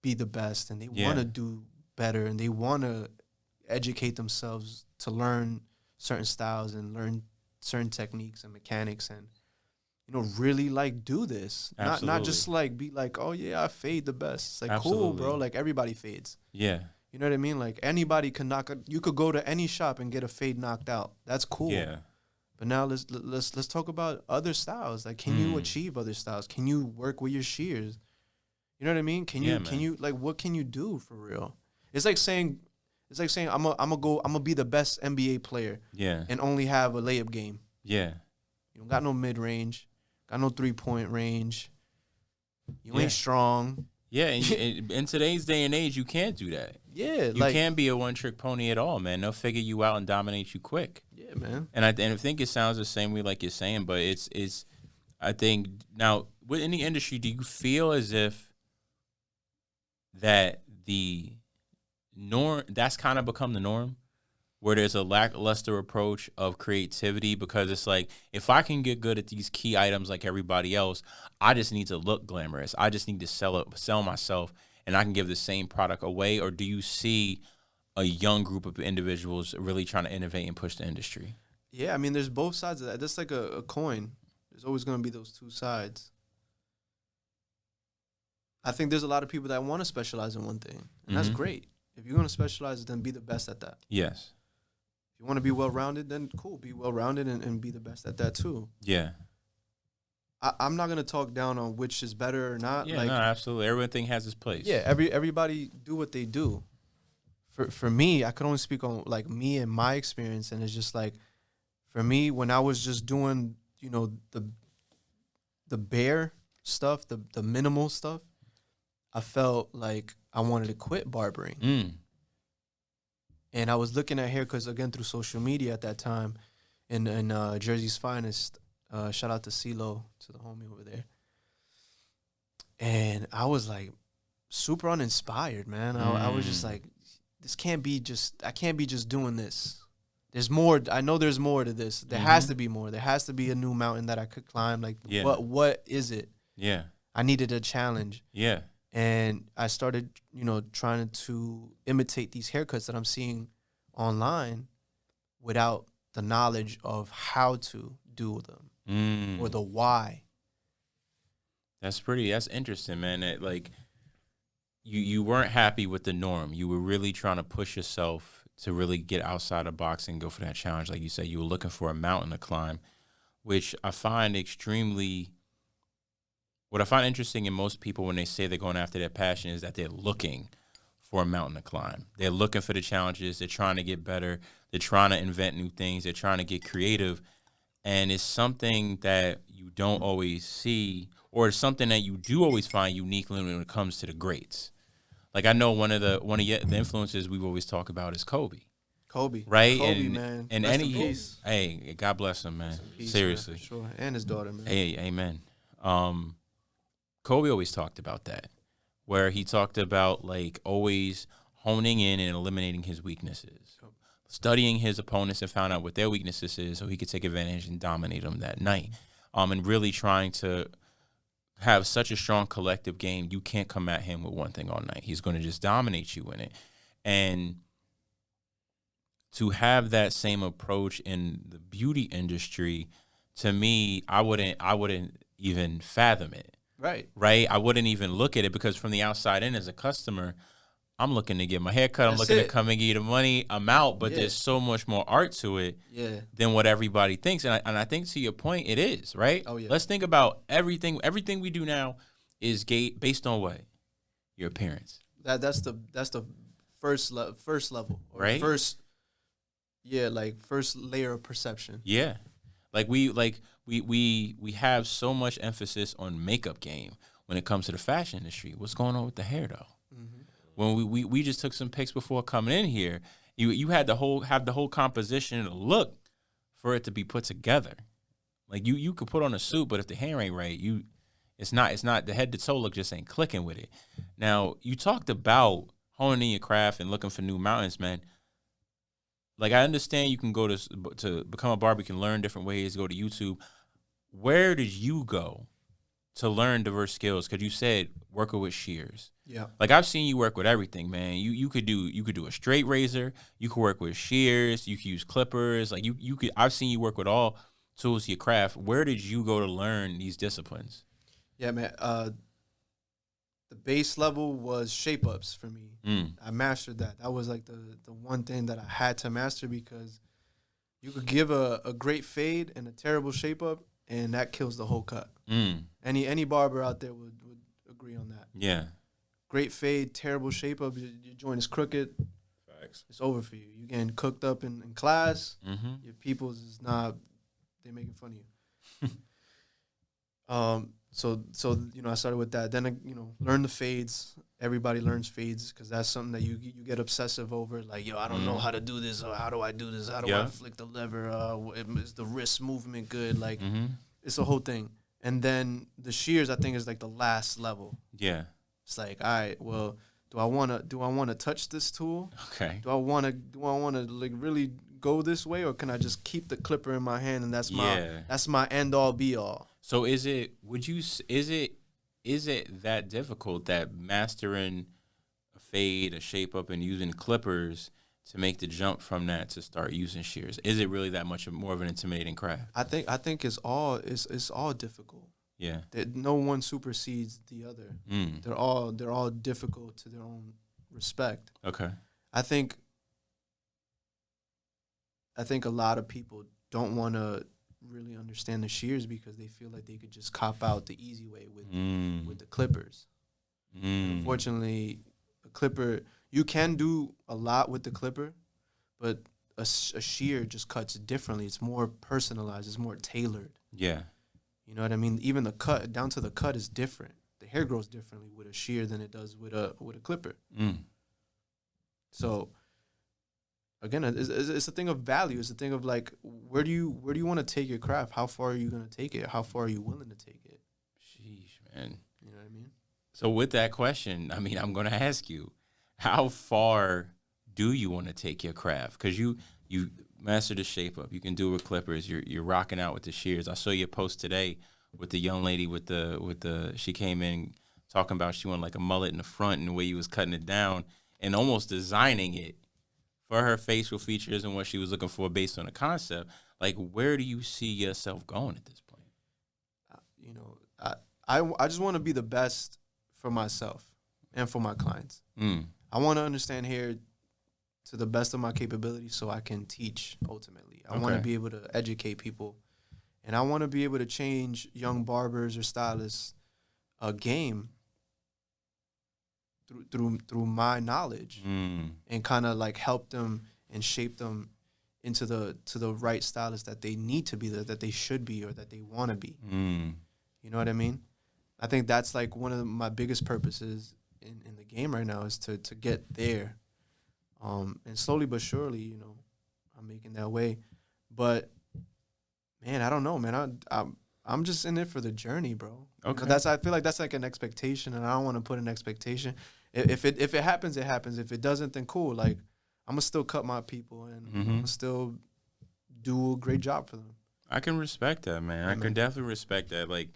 be the best and they want to do better and they want to educate themselves to learn certain styles and learn certain techniques and mechanics and really like do this. Not just like be like, oh yeah, I fade the best. It's like, cool, bro, like everybody fades. Yeah. You know what I mean? Like anybody can you could go to any shop and get a fade knocked out. That's cool. Yeah. But now let's talk about other styles. Like, can you achieve other styles? Can you work with your shears? You know what I mean? Can you like, what can you do for real? It's like saying I'm gonna be the best NBA player. Yeah. And only have a layup game. Yeah. You don't got no mid range, got no 3-point range. You ain't strong. Yeah, and in today's day and age, you can't do that. Yeah, you can't be a one-trick pony at all, man. They'll figure you out and dominate you quick. Yeah, man. And I think it sounds the same way like you're saying, but it's. I think now within the industry, do you feel as if that the norm that's kind of become the norm, where there's a lackluster approach of creativity because it's like, if I can get good at these key items like everybody else, I just need to look glamorous. I just need to sell myself, and I can give the same product away? Or do you see a young group of individuals really trying to innovate and push the industry? Yeah, I mean, there's both sides of that. That's like a coin. There's always going to be those two sides. I think there's a lot of people that want to specialize in one thing, and that's great. If you're going to specialize, then be the best at that. Yes. You want to be well-rounded, then cool, be well-rounded and be the best at that too. Yeah. I'm not going to talk down on which is better or not. Yeah, no, absolutely. Everything has its place. Yeah, everybody do what they do. For me, I could only speak on, like, me and my experience, and it's just like, for me, when I was just doing, the bare stuff, the minimal stuff, I felt like I wanted to quit barbering. And I was looking at haircuts, again, through social media at that time in Jersey's Finest. Shout out to CeeLo, to the homie over there. And I was, like, super uninspired, man. I was just like, I can't be just doing this. There's more. I know there's more to this. There has to be more. There has to be a new mountain that I could climb. Like, what is it? Yeah. I needed a challenge. Yeah. And I started, trying to imitate these haircuts that I'm seeing online without the knowledge of how to do them or the why. That's interesting, man. Like, you weren't happy with the norm. You were really trying to push yourself to really get outside the box and go for that challenge. Like you said, you were looking for a mountain to climb, which I find what I find interesting in most people when they say they're going after their passion is that they're looking for a mountain to climb. They're looking for the challenges. They're trying to get better. They're trying to invent new things. They're trying to get creative. And it's something that you don't always see, or it's something that you do always find uniquely when it comes to the greats. Like, I know one of the influences we always talk about is Kobe. Kobe. Right? Kobe, man. And Rest in peace. Hey, God bless him, man. Peace, Seriously. Man, for sure. And his daughter, man. Hey, amen. Kobe always talked about that, where he talked about, like, always honing in and eliminating his weaknesses, studying his opponents and found out what their weaknesses is so he could take advantage and dominate them that night. And really trying to have such a strong collective game, you can't come at him with one thing all night. He's going to just dominate you in it. And to have that same approach in the beauty industry, to me, I wouldn't even fathom it. Right. Right? I wouldn't even look at it, because from the outside in as a customer, I'm looking to get my hair cut. I'm That's looking to it. come and get the money. I'm out. But Yeah. there's so much more art to it Yeah. than what everybody thinks. And I think to your point, it is, right? Oh, yeah. Let's think about everything. Everything we do now is based on what? Your appearance. That's the first level, or Right? first layer of perception. Yeah. We have so much emphasis on makeup game when it comes to the fashion industry. What's going on with the hair though? Mm-hmm. When we just took some pics before coming in here, you had the whole composition and the look for it to be put together. Like you could put on a suit, but if the hair ain't right, it's not the head to toe look just ain't clicking with it. Now, you talked about honing in your craft and looking for new mountains, man. Like, I understand you can go to become a barber, you can learn different ways, go to YouTube. Where did you go to learn diverse skills? Because you said working with shears. Yeah. Like, I've seen you work with everything, man. You could do a straight razor, you could work with shears, you could use clippers. Like you could. I've seen you work with all tools to your craft. Where did you go to learn these disciplines? Yeah, man. The base level was shape ups for me. I mastered that. That was like the one thing that I had to master, because you could give a great fade and a terrible shape up, and that kills the whole cut. Any barber out there would agree on that. Yeah. Great fade, terrible shape up, your joint is crooked. Facts. It's over for you. You're getting cooked up in class. Mm-hmm. Your people's is not, they're making fun of you. So I started with that. Then learn the fades. Everybody learns fades, because that's something that you get obsessive over. Like, yo, I don't know how to do this, or how do I do this? How do I flick the lever? Is the wrist movement good? Like, it's a whole thing. And then the shears, I think, is like the last level. Yeah. It's like, all right, well, do I wanna touch this tool? Okay. Do I wanna like really go this way, or can I just keep the clipper in my hand and that's my end all be all? So is it that difficult, that mastering a fade, a shape up, and using clippers to make the jump from that to start using shears? Is it really that much more of an intimidating craft? I think it's all difficult. Yeah. That no one supersedes the other. They're all difficult to their own respect. Okay. I think a lot of people don't want to really understand the shears, because they feel like they could just cop out the easy way with the clippers. Unfortunately, a clipper, you can do a lot with the clipper, but a shear just cuts differently. It's more personalized. It's more tailored. Yeah. You know what I mean? Even the cut, down to the cut, is different. The hair grows differently with a shear than it does with a clipper. So again, it's a thing of value. It's a thing of like, where do you want to take your craft? How far are you going to take it? How far are you willing to take it? Sheesh, man. You know what I mean? So with that question, I mean, I'm going to ask you, how far do you want to take your craft? Because you master the shape up. You can do it with clippers. You're rocking out with the shears. I saw your post today with the young lady with the she came in talking about she wanted like a mullet in the front, and the way you was cutting it down and almost designing it for her facial features and what she was looking for based on the concept. Like, where do you see yourself going at this point? I just want to be the best for myself and for my clients. I want to understand hair to the best of my capability, so I can teach ultimately. I want to be able to educate people, and I want to be able to change young barbers or stylists a game through my knowledge, and kind of like help them and shape them into the right stylist that they need to be, that they should be, or that they want to be. You know what I mean? I think that's like one of my biggest purposes in the game right now, is to get there. And slowly but surely, I'm making that way. But man, I don't know, man. I'm just in it for the journey, bro. Okay. I feel like that's like an expectation, and I don't want to put an expectation. If it happens, it happens. If it doesn't, then cool. Like, I'm gonna still cut my people, and I'm gonna still do a great job for them. I can respect that, man. I can definitely respect that. Like,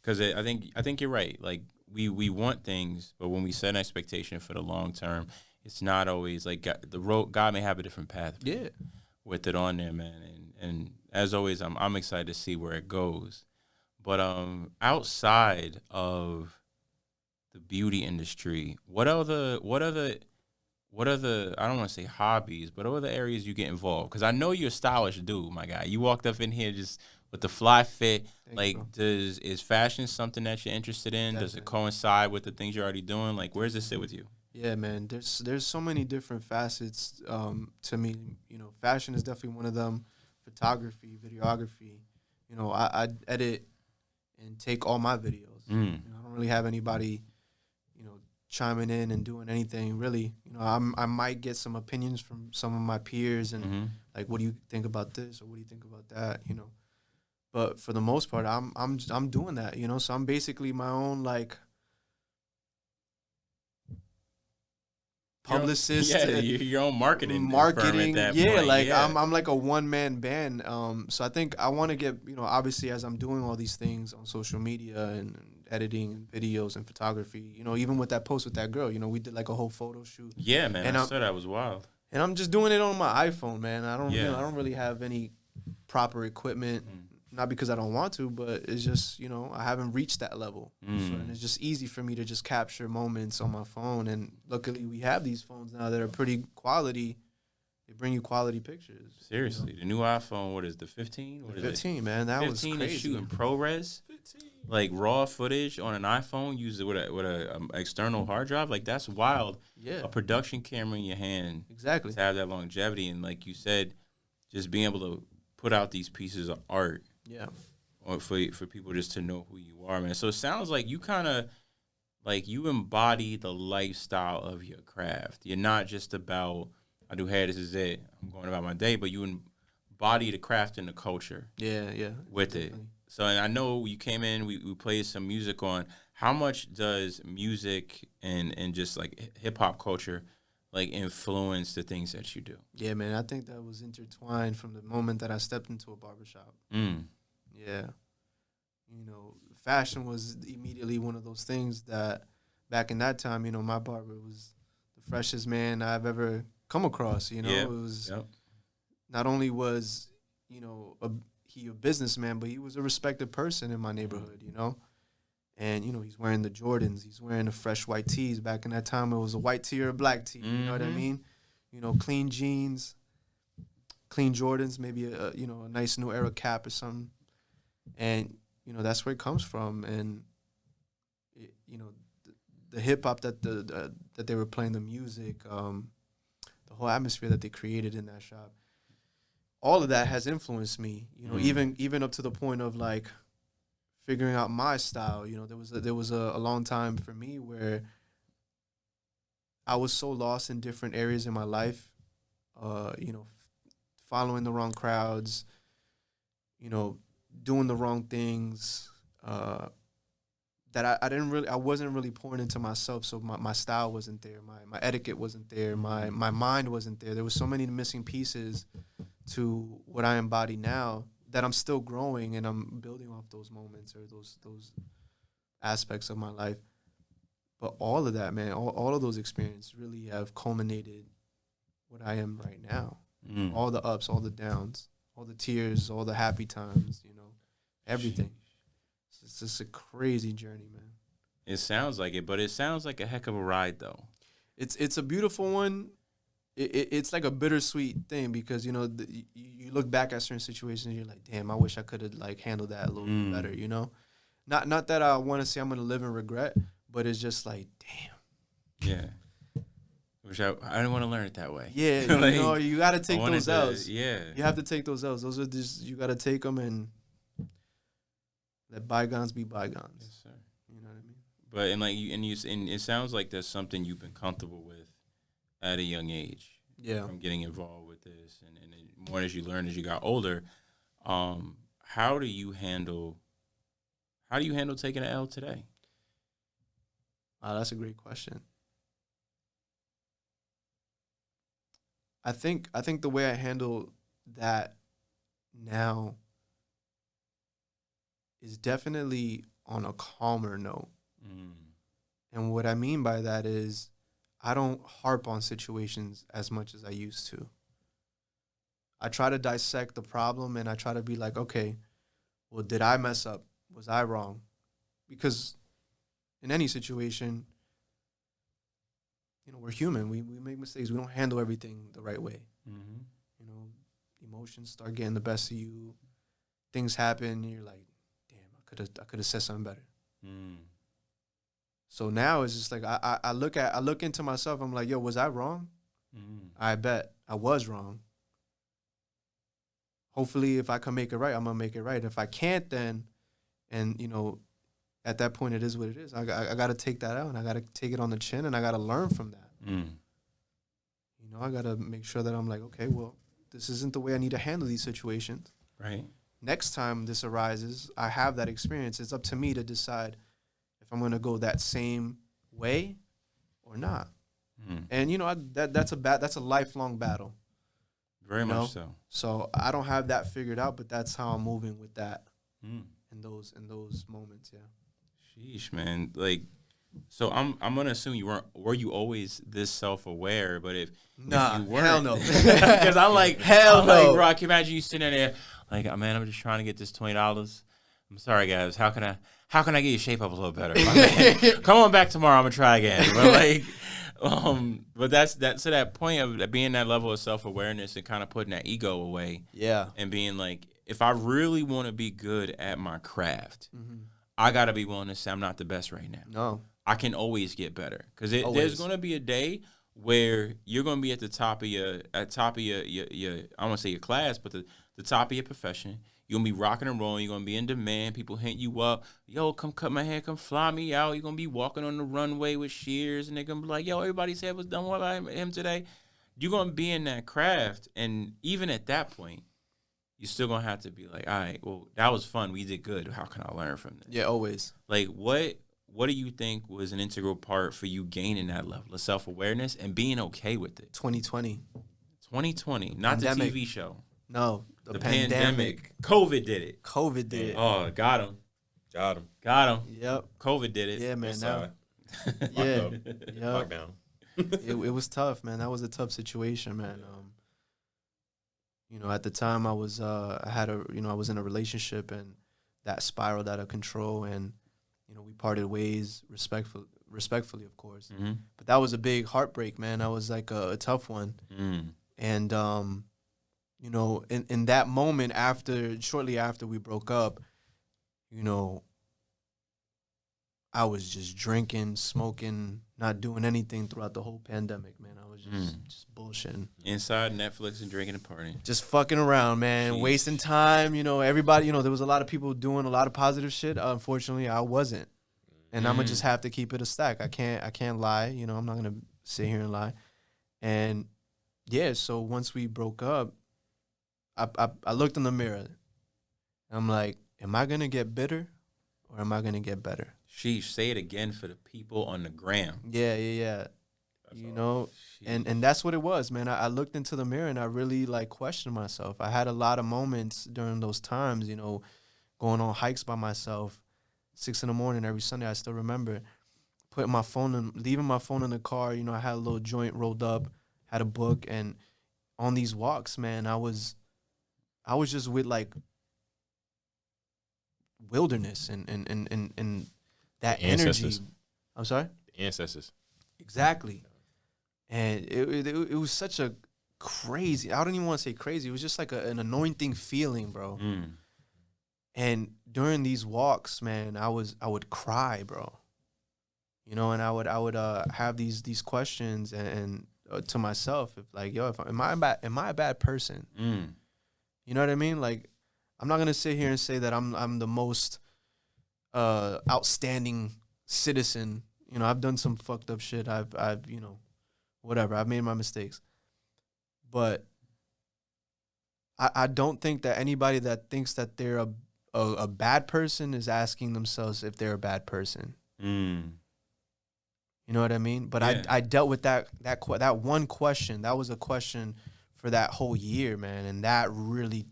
because I think you're right. Like, we want things, but when we set an expectation for the long term, it's not always like God may have a different path. Yeah. With it on there, man. And as always, I'm excited to see where it goes. But outside of the beauty industry, what other what are the, I don't want to say hobbies, but what are the areas you get involved? Because I know you're a stylish dude, my guy. You walked up in here just with the fly fit. Thank you, bro. Like, is fashion something that you're interested in? Does it Definitely. coincide with the things you're already doing? Like, where's this sit with you? Yeah, man. There's so many different facets to me. You know, fashion is definitely one of them. Photography, videography. You know, I edit and take all my videos. Mm. You know, I don't really have anybody, you know, chiming in and doing anything really. You know, I might get some opinions from some of my peers and Mm-hmm. like, what do you think about this or what do you think about that? You know, but for the most part, I'm doing that. You know, so I'm basically my own like publicist. Yeah, your own marketing firm at Marketing, that yeah, point. like Yeah. I'm like a one man band. So I think I want to get, you know, obviously as I'm doing all these things on social media and editing and videos and photography, you know, even with that post with that girl, you know, we did like a whole photo shoot, Yeah, man. and I saw that was wild. I'm just doing it on my iPhone, man. Yeah. I don't really have any proper equipment. Mm. Not because I don't want to, but it's just, you know, I haven't reached that level. So, and it's just easy for me to just capture moments on my phone. And luckily, we have these phones now that are pretty quality. They bring you quality pictures. Seriously, the new iPhone, what is the 15? What is it? 15, man, that was 15 crazy. is shooting ProRes, like raw footage on an iPhone. Use it with a external hard drive. Like that's wild. Yeah, A production camera in your hand exactly. to have that longevity, and like you said, just being able to put out these pieces of art Yeah, or for people just to know who you are, man. So it sounds like you kind of like you embody the lifestyle of your craft. You're not just about I do hair, this is it. I'm going about my day, but you embody the craft and the culture yeah, with it. definitely. So, and I know you came in, we played some music on. How much does music and just like hip hop culture like influence the things that you do? Yeah, man, I think that was intertwined from the moment that I stepped into a barbershop. Mm. Yeah. You know, fashion was immediately one of those things that back in that time, you know, my barber was the freshest man I've ever come across. You know, Yeah. it was Yep. not only was, you know, he a businessman, but he was a respected person in my neighborhood, you know? And, you know, he's wearing the Jordans, he's wearing the fresh white tees. Back in that time, it was a white tee or a black tee, you know what I Mhm. mean? You know, clean jeans, clean Jordans, maybe you know, a nice new era cap or something. And, you know, that's where it comes from. And, you know, the hip hop that they were playing, the music, the whole atmosphere that they created in that shop, all of that has influenced me. You know, even up to the point of like figuring out my style. You know, there was a long time for me where I was so lost in different areas in my life. You know, following the wrong crowds. You know, doing the wrong things. That I wasn't really pouring into myself, so my style wasn't there, my etiquette wasn't there, my mind wasn't there. There was so many missing pieces to what I embody now that I'm still growing and I'm building off those moments or those aspects of my life. But all of that, man, all of those experiences really have culminated what I am right now. Mm. All the ups, all the downs, all the tears, all the happy times, you know, everything. It's just a crazy journey, man. It sounds like it, but it sounds like a heck of a ride, though. It's a beautiful one. It's like a bittersweet thing because, you know, you look back at certain situations and you're like, damn, I wish I could have like handled that a little bit better, you know? Not that I want to say I'm going to live in regret, but it's just like, damn. Yeah. I didn't want to learn it that way. Yeah, Like, you know, you got to I take wanted those L's. Yeah. You have to take those L's. Those are just, you got to take them and let bygones be bygones. Yes, sir. You know what I mean? But and it sounds like there's something you've been comfortable with at a young age. Yeah. From getting involved with this, and more as you learn as you got older. How do you handle taking an L today? That's a great question. I think the way I handle that now is definitely on a calmer note. Mm. And what I mean by that is I don't harp on situations as much as I used to. I try to dissect the problem and I try to be like, okay, well, did I mess up? Was I wrong? Because in any situation, we're human. We make mistakes. We don't handle everything the right way. Mm-hmm. You know, emotions start getting the best of you. Things happen. And you're like, damn, I could have said something better. Mm. So now it's just like I look into myself. I'm like, yo, was I wrong? Mm. I bet I was wrong. Hopefully, if I can make it right, I'm gonna make it right. If I can't, then, and at that point, it is what it is. I got to take that out, and I got to take it on the chin, and I got to learn from that. Mm. I got to make sure that I'm like, okay, well, this isn't the way I need to handle these situations. Right. Next time this arises, I have that experience. It's up to me to decide if I'm going to go that same way or not. Mm. And that's a lifelong battle. Very much so. So I don't have that figured out, but that's how I'm moving with that Mm. in those moments. Yeah. Sheesh, man. Like, so I'm gonna assume were you always this self-aware? But if you weren't, hell no. Because I'm like, hell no. Like, bro, I can imagine you sitting there like, oh, man, I'm just trying to get this $20. I'm sorry, guys. How can I get your shape up a little better? Come on back tomorrow. I'm gonna try again. But like, but that's to that point of being that level of self-awareness and kind of putting that ego away. Yeah. And being like, if I really want to be good at my craft, Mm-hmm. I gotta be willing to say I'm not the best right now. No. I can always get better because there's gonna be a day where you're gonna be at the top of your I don't want to say your class, but the top of your profession. You're gonna be rocking and rolling. You're gonna be in demand. People hit you up. Yo, come cut my hair. Come fly me out. You're gonna be walking on the runway with shears, and they're gonna be like, yo, everybody's hair was done by him today. You're gonna be in that craft, and even at that point, you're still gonna have to be like, all right, well, that was fun. We did good. How can I learn from this? Yeah, always. Like, what do you think was an integral part for you gaining that level of self-awareness and being okay with it? 2020. 2020, not Pandemic. the TV show. No, the pandemic. COVID did it. COVID did it. Oh, got him. Yep. COVID did it. Yeah, man. Yeah. Lockdown. it was tough, man. That was a tough situation, man. At the time I was I was in a relationship and that spiraled out of control and we parted ways respectfully, of course. Mm-hmm. But that was a big heartbreak, man. That was like a tough one. Mm. And in that moment shortly after we broke up, I was just drinking, smoking, not doing anything throughout the whole pandemic, man. I was just bullshitting. Inside Netflix and drinking and partying. Just fucking around, man. Jeez. Wasting time. Everybody, there was a lot of people doing a lot of positive shit. Unfortunately, I wasn't. And I'm going to just have to keep it a stack. I can't lie. I'm not going to sit here and lie. And, yeah, so once we broke up, I looked in the mirror. And I'm like, am I going to get bitter or am I going to get better? Sheesh, say it again for the people on the gram. Yeah. And that's what it was, man. I looked into the mirror and I really questioned myself. I had a lot of moments during those times, going on hikes by myself, 6 a.m. every Sunday. I still remember leaving my phone in the car. I had a little joint rolled up, had a book, and on these walks, man, I was just with wilderness and that energy. I'm sorry? The ancestors. Exactly. And it was such a crazy, I don't even want to say crazy, it was just like an anointing feeling, bro. Mm. And during these walks, man, I would cry, bro. And I would have these questions and to myself, am I a bad person? Mm. You know what I mean? I'm not gonna sit here and say that I'm the most outstanding citizen. I've done some fucked up shit. I've whatever. I've made my mistakes. But I don't think that anybody that thinks that they're a bad person is asking themselves if they're a bad person. Mm. You know what I mean? But yeah. I dealt with that one question. That was a question for that whole year, man. And that really,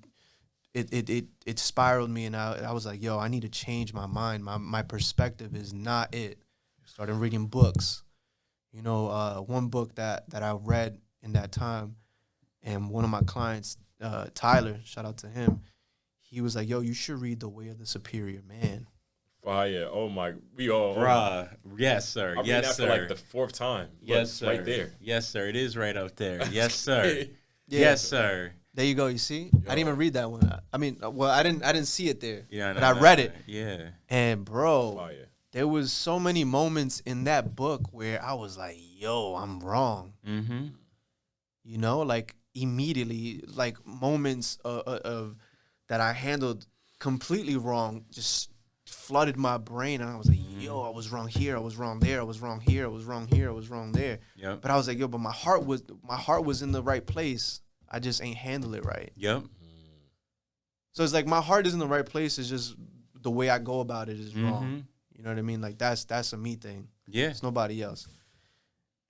it spiraled me. And I was like, yo, I need to change my mind. My perspective is not it. Started reading books. One book that I read in that time, and one of my clients, Tyler, shout out to him, he was like, yo, you should read The Way of the Superior Man. Fire. Oh my, we all. Bruh. Yes, sir. I read Yes, that sir. for like the 4th time. Look, Yes, it's sir. right there. Yes, sir. It is right up there. Yes, sir. Yeah. Yes, sir. There you go. You see, I didn't even read that one. I mean, well, I didn't see it there. Yeah, but I read it. Yeah. And bro, Fire. there was so many moments in that book where I was like, "Yo, I'm wrong." Mm-hmm. You know, like immediately, like moments of that I handled completely wrong, just flooded my brain, and I was like, "Yo, I was wrong here. I was wrong there. I was wrong here. I was wrong here. I was wrong there." Yep. But I was like, "Yo, but my heart was in the right place. I just ain't handle it right." Yep. So it's like my heart is in the right place. It's just the way I go about it is Mm-hmm. wrong. You know what I mean? Like that's a me thing. Yeah. It's nobody else.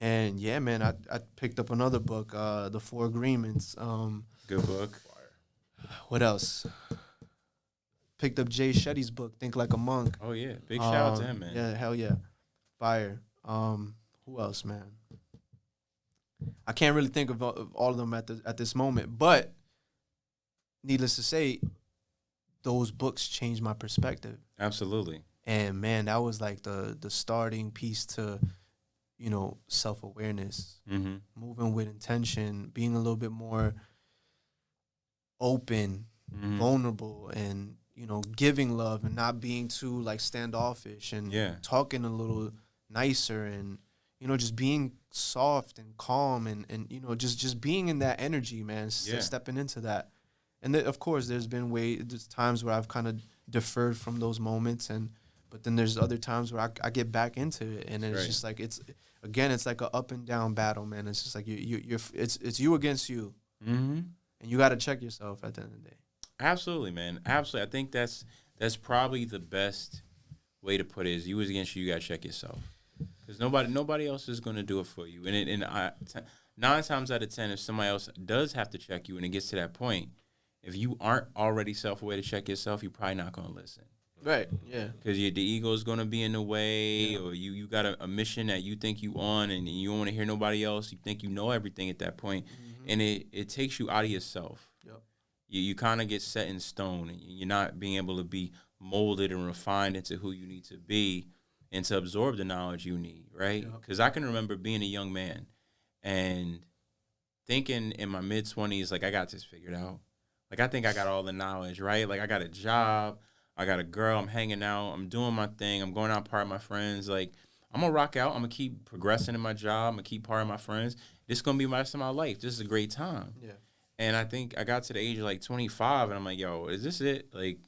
And yeah, man, I picked up another book, The Four Agreements. Good book. What else? Picked up Jay Shetty's book, Think Like a Monk. Oh yeah. Big shout out to him, man. Yeah, hell yeah. Fire. Who else, man? I can't really think of all of them at this moment, but needless to say, those books changed my perspective. Absolutely. And man, that was like the starting piece to, you know, self-awareness, Mm-hmm. moving with intention, being a little bit more open, Mm-hmm. vulnerable, and, you know, giving love and not being too like standoffish and Yeah. talking a little nicer and, you know, just being soft and calm and you know, just being in that energy, man, Yeah. stepping into that. And of course, there's times where I've kind of deferred from those moments, but then there's other times where I get back into it, and then it's Right. just like it's like a up and down battle, man. It's just like it's you against you, Mm-hmm. and you got to check yourself at the end of the day. Absolutely, man. Absolutely. I think that's probably the best way to put it. Is you against you gotta check yourself, because nobody else is gonna do it for you. And 9 times out of 10, if somebody else does have to check you, and it gets to that point, if you aren't already self-aware to check yourself, you're probably not gonna listen. Right. Yeah. Because the ego is going to be in the way, or you got a mission that you think you on, and you don't want to hear nobody else. You think you know everything at that point, and it takes you out of yourself. Yep. You kind of get set in stone, and you're not being able to be molded and refined into who you need to be and to absorb the knowledge you need, right? Because I can remember being a young man and thinking in my mid-20s, like, I got this figured out. Like, I think I got all the knowledge, right? Like, I got a job. I got a girl, I'm hanging out, I'm doing my thing, I'm going out partying with my friends. Like, I'm going to rock out. I'm going to keep progressing in my job. I'm going to keep partying with my friends. This is going to be the rest of my life. This is a great time. Yeah. And I think I got to the age of, like, 25, and I'm like, yo, is this it? Like,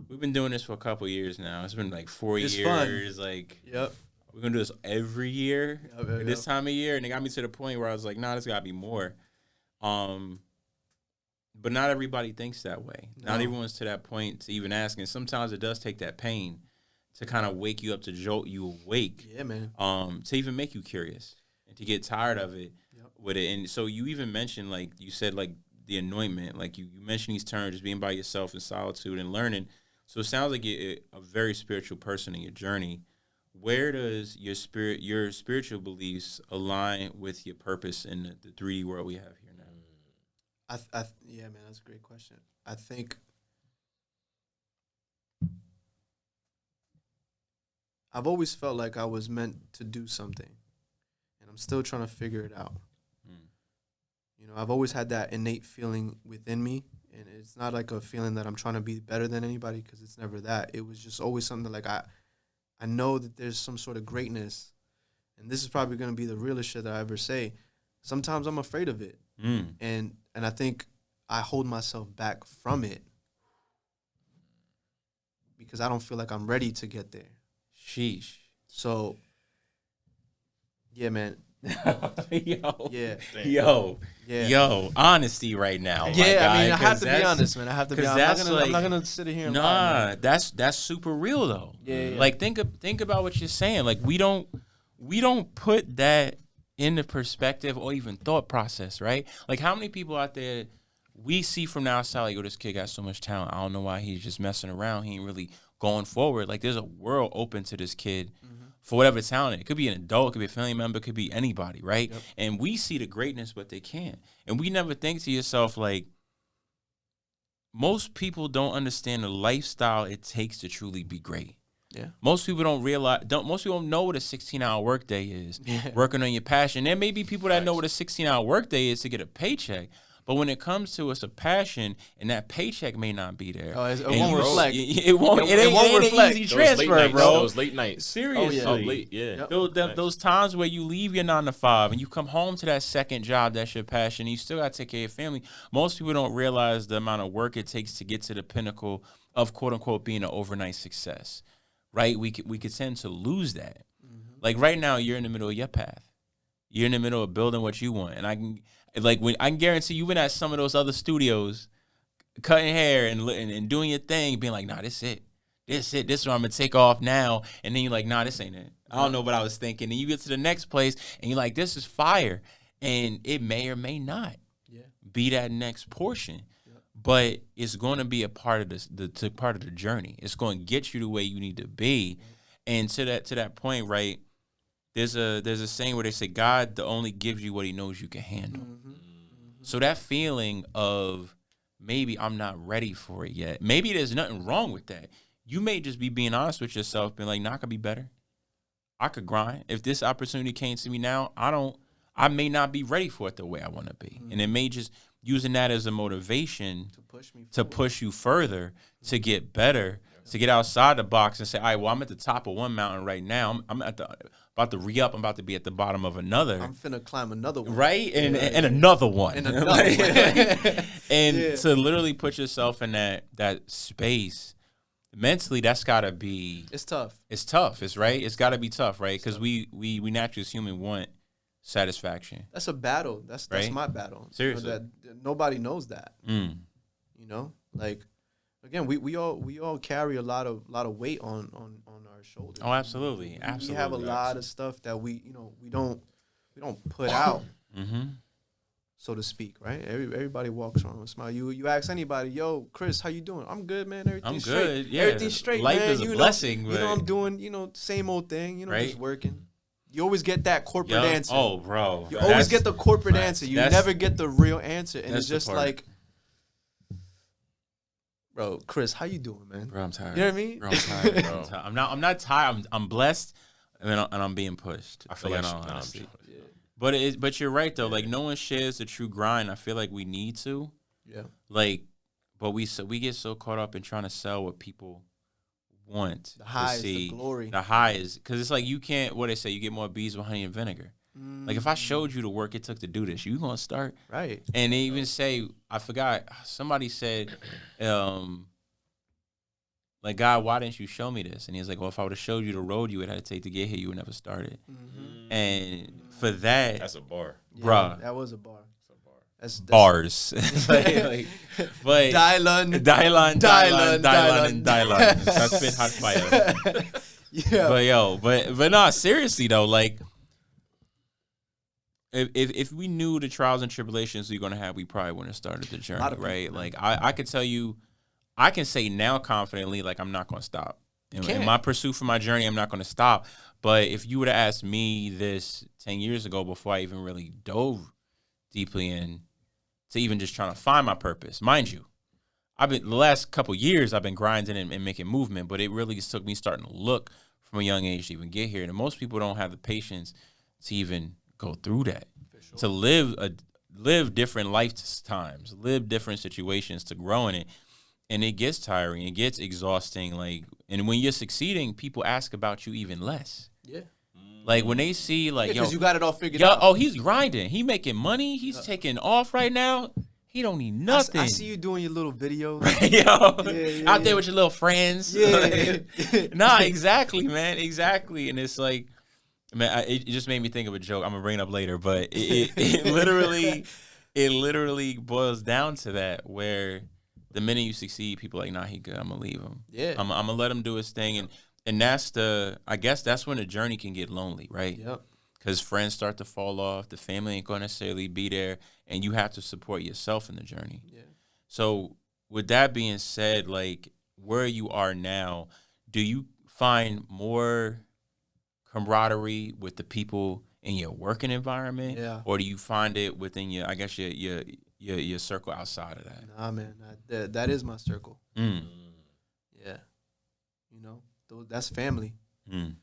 we've been doing this for a couple years now. It's been, like, 4 It's years. fun. Like, Yep. we're going to do this every year Yep. this time of year. And it got me to the point where I was like, nah, there's got to be more. But not everybody thinks that way. No. Not everyone's to that point to even ask. And sometimes it does take that pain to kind of wake you up, to jolt you awake. Yeah, man. To even make you curious and to get tired of it Yep. with it. And so you even mentioned, like, you said, like, the anointment. Like, you mentioned these terms, just being by yourself in solitude and learning. So it sounds like you're a very spiritual person in your journey. Where does your spiritual beliefs align with your purpose in the 3D world we have here now? Yeah, man, that's a great question. I think I've always felt like I was meant to do something, and I'm still trying to figure it out. You know, I've always had that innate feeling within me, and it's not like a feeling that I'm trying to be better than anybody, because it's never that. It was just always something that, like, I know that there's some sort of greatness, and this is probably going to be the realest shit that I ever say. Sometimes I'm afraid of it. And I think I hold myself back from it because I don't feel like I'm ready to get there. Sheesh. So, yeah, man. Yo. Yeah. Yeah. Yo. Honesty right now. Yeah, my guy, I mean, I have 'cause to be that's- honest, man. I have to be 'cause honest. that's I'm not like- gonna sit here and lie, Nah, that's super real though. Yeah. Like, think about what you're saying. Like, we don't put that in the perspective or even thought process, right? Like, how many people out there we see from the outside, like, oh, this kid got so much talent. I don't know why he's just messing around. He ain't really going forward. Like, there's a world open to this kid for whatever talent. It could be an adult, it could be a family member, it could be anybody, right? Yep. And we see the greatness, but they can't. And we never think to yourself, like, most people don't understand the lifestyle it takes to truly be great. Yeah. Most people don't realize. Most people don't know what a 16-hour workday is. Yeah. Working on your passion. There may be people that know Facts. what a 16-hour workday is to get a paycheck. But when it comes to it's a passion, and that paycheck may not be there. Oh, it And won't reflect. It won't. It It won't ain't reflect. an easy Those late transfer, nights, bro. Those late nights. Seriously. Oh, late, yeah. Yep. Those times where you leave your 9 to 5 and you come home to that second job that's your passion, you still got to take care of your family. Most people don't realize the amount of work it takes to get to the pinnacle of quote unquote being an overnight success, right? We could tend to lose that. Like right now, you're in the middle of your path. You're in the middle of building what you want, and I can guarantee you've been at some of those other studios, cutting hair and doing your thing, being like, nah, this it. This is what I'm gonna take off now. And then you're like, nah, this ain't it. I don't know what I was thinking. And you get to the next place and you're like, this is fire. And it may or may not be that next portion. But it's gonna be a part of the part of the journey. It's gonna get you the way you need to be. And to that point, right, there's a saying where they say God only gives you what he knows you can handle. So that feeling of maybe I'm not ready for it yet. Maybe there's nothing wrong with that. You may just be being honest with yourself, being like, nah, I could be better. I could grind. If this opportunity came to me now, I may not be ready for it the way I want to be. And it may just using that as a motivation to push you further, to get better, to get outside the box and say, all right, well, I'm at the top of one mountain right now. I'm about to re-up. I'm about to be at the bottom of another. I'm finna climb another one. Right? And another one. And another one. And to literally put yourself in that space, mentally, that's got to be... It's tough. It's tough. It's right. It's got to be tough, right? Because we naturally as human want satisfaction. That's a battle. That's Right? my battle. Seriously. That nobody knows that. You know? Like, again, we all carry a lot of weight on our shoulders. Oh, absolutely. Absolutely. We have a lot of stuff that we don't put out, so to speak, right? Everybody walks around with a smile. You ask anybody, yo, Chris, how you doing? I'm good, man. Everything's I'm straight. good. Yeah. Everything's straight, Life man. is a blessing. You know, I'm doing, same old thing, Right? just working. You always get that corporate Yup. answer. Oh, bro. You always get the corporate answer. You never get the real answer. And it's just like, bro, Chris, how you doing, man? Bro, I'm tired. You know what I mean? Bro, I'm tired. Bro. I'm not tired. I'm blessed, and I'm being pushed. I feel like, like in all nah, honesty. I'm But you're right though. Like no one shares the true grind. I feel like we need to. Yeah. Like, but we get so caught up in trying to sell what people want. The high to is see. the glory. The high is because it's like you can't. What they say, you get more bees with honey and vinegar. Like if I showed you the work it took to do this, you gonna start. Right. And they even say, I forgot. Somebody said, like, God, why didn't you show me this? And he was like, well, if I would have showed you the road you would have to take to get here, you would never started. And for that, That's a bar. bruh. That was a bar. That's Bars. But Dylan. That's been hot fire. Yeah. But no, seriously though, like if we knew the trials and tribulations we are gonna have, we probably wouldn't have started the journey, right? People, like I could tell you, I can say now confidently, like I'm not gonna stop. In my pursuit for my journey, I'm not gonna stop. But if you would have asked me this 10 years ago before I even really dove deeply in to even just trying to find my purpose, mind you, the last couple years I've been grinding and making movement, but it really just took me starting to look from a young age to even get here. And most people don't have the patience to even go through that, to live different lifetimes, live different situations, to grow in it. And it gets tiring, it gets exhausting. Like, and when you're succeeding, people ask about you even less. Yeah. Like when they see, like, because you got it all figured out. Oh, he's grinding, he making money, he's taking off right now. He don't need nothing. I see you doing your little videos. Out there with your little friends. Yeah. Nah, exactly, man, exactly. And it's like, man, it just made me think of a joke. I'm gonna bring it up later, but it literally boils down to that, where the minute you succeed, people are like, nah, he good. I'm gonna leave him. Yeah. I'm gonna let him do his thing, and that's I guess that's when the journey can get lonely, right? Yep. Because friends start to fall off, the family ain't gonna necessarily be there, and you have to support yourself in the journey. Yeah. So with that being said, like where you are now, do you find more camaraderie with the people in your working environment? Yeah. Or do you find it within your your circle outside of that? Nah, man, that is my circle. Mm. Yeah, you know, that's family. Mm.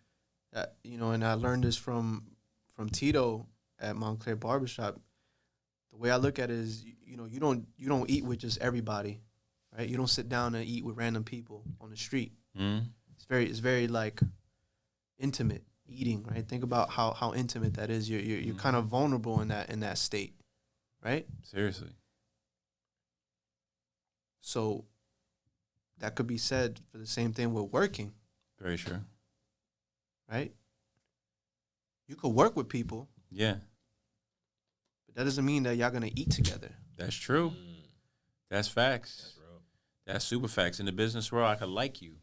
And I learned this from Tito at Montclair Barbershop. The way I look at it is, you don't eat with just everybody, right? You don't sit down and eat with random people on the street. Mm. It's very like intimate eating, right? Think about how intimate that is. You're kind of vulnerable in that state, right? Seriously. So that could be said for the same thing with working, Very true. right? You could work with people, Yeah, but that doesn't mean that y'all gonna eat together. that's true. That's facts. That's real. That's super facts. In the business world, I could like you.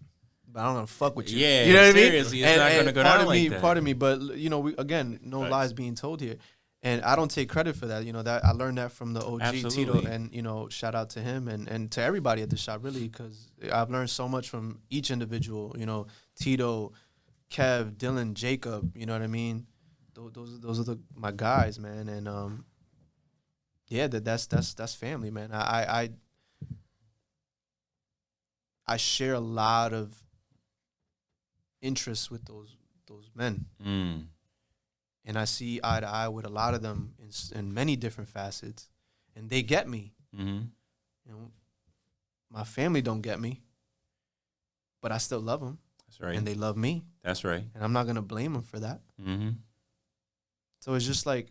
But I don't want to fuck with you. Yeah, You know what I mean? seriously, it's not gonna go down like that. Pardon me, but again, no Facts. lies being told here, and I don't take credit for that. That I learned that from the OG Absolutely. Tito, and shout out to him and to everybody at the shop, really, because I've learned so much from each individual. Tito, Kev, Dylan, Jacob. You know what I mean? Those are my guys, man, and yeah, that's family, man. I share a lot of interests with those men, Mm. and I see eye to eye with a lot of them in many different facets, and they get me. Mm-hmm. My family don't get me, but I still love them, That's right. and they love me, That's right. and I'm not gonna blame them for that. Mm-hmm. So it's just like,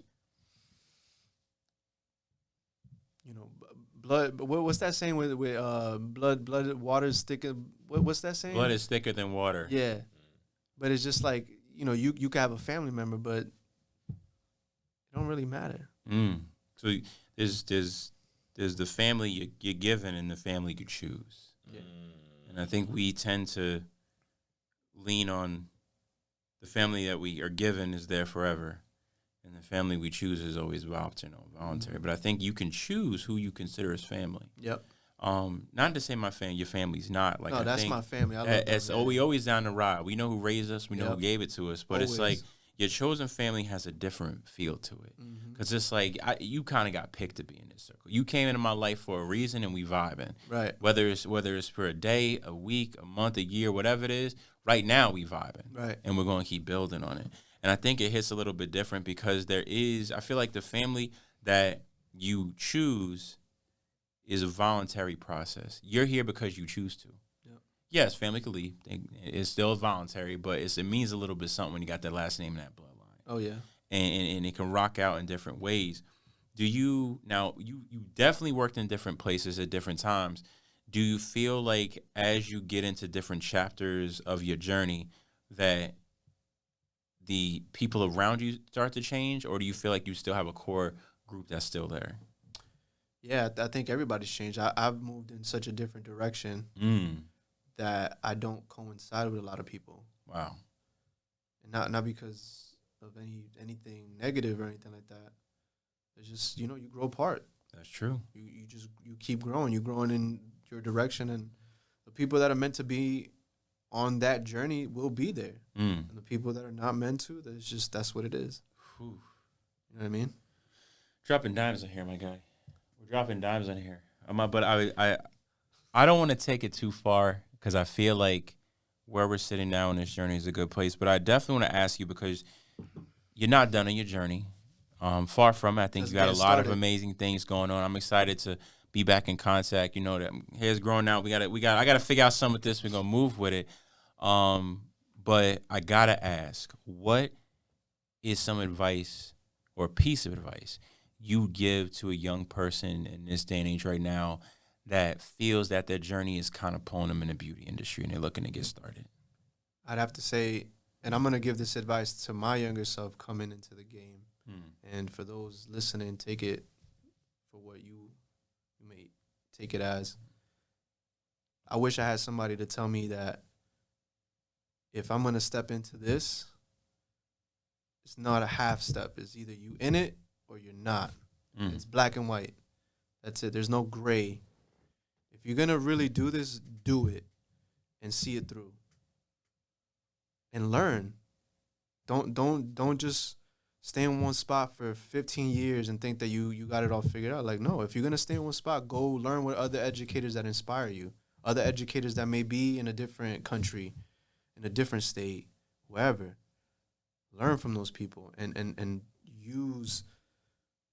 blood. What's that saying with blood water is thicker? What's that saying? Blood is thicker than water. Yeah, but it's just like you can have a family member, but it don't really matter. Mm. So there's the family you're given and the family you choose. Yeah. And I think we tend to lean on the family that we are given is there forever, and the family we choose is always voluntary. But I think you can choose who you consider as family. Yep. Not to say your family's not. Like, No, I that's think my family. I love it's them, man. we always down the ride. We know who raised us. We know Yep. who gave it to us. But it's like Always. your chosen family has a different feel to it. Because it's like you kind of got picked to be in this circle. You came into my life for a reason, and we vibing. Right. Whether it's for a day, a week, a month, a year, whatever it is. Right now, we vibing. Right. And we're going to keep building on it. And I think it hits a little bit different because I feel like the family that you choose is a voluntary process. You're here because you choose to. Yep. Yes, family could leave. It's still voluntary, but it means a little bit something when you got that last name in that bloodline. Oh yeah. And it can rock out in different ways. You definitely worked in different places at different times. Do you feel like as you get into different chapters of your journey that the people around you start to change, or do you feel like you still have a core group that's still there? Yeah, I think everybody's changed. I've moved in such a different direction that I don't coincide with a lot of people. Wow. And not because of anything negative or anything like that. It's just, you grow apart. That's true. You keep growing. You're growing in your direction, and the people that are meant to be on that journey will be there. And the people that are not meant to, that's what it is. Whew. You know what I mean? Dropping dimes in here, my guy. We're dropping dimes in here. But I don't want to take it too far because I feel like where we're sitting now in this journey is a good place. But I definitely want to ask you because you're not done on your journey. Far from it. I think Let's you got a get lot of started. amazing things going on. I'm excited to be back in contact. That hair's growing out. I got to figure out some of this. We're gonna move with it. But I gotta ask, what is some advice or piece of advice you give to a young person in this day and age right now that feels that their journey is kind of pulling them in the beauty industry and they're looking to get started? I'd have to say, and I'm going to give this advice to my younger self coming into the game. And for those listening, take it for what you may take it as. I wish I had somebody to tell me that if I'm going to step into this, it's not a half step. It's either you in it or you're not. It's black and white. That's it. There's no gray. If you're going to really do this, do it and see it through. And learn. Don't just stay in one spot for 15 years and think that you got it all figured out. Like, no, if you're gonna stay in one spot, go learn with other educators that inspire you, other educators that may be in a different country, in a different state, wherever. Learn from those people and use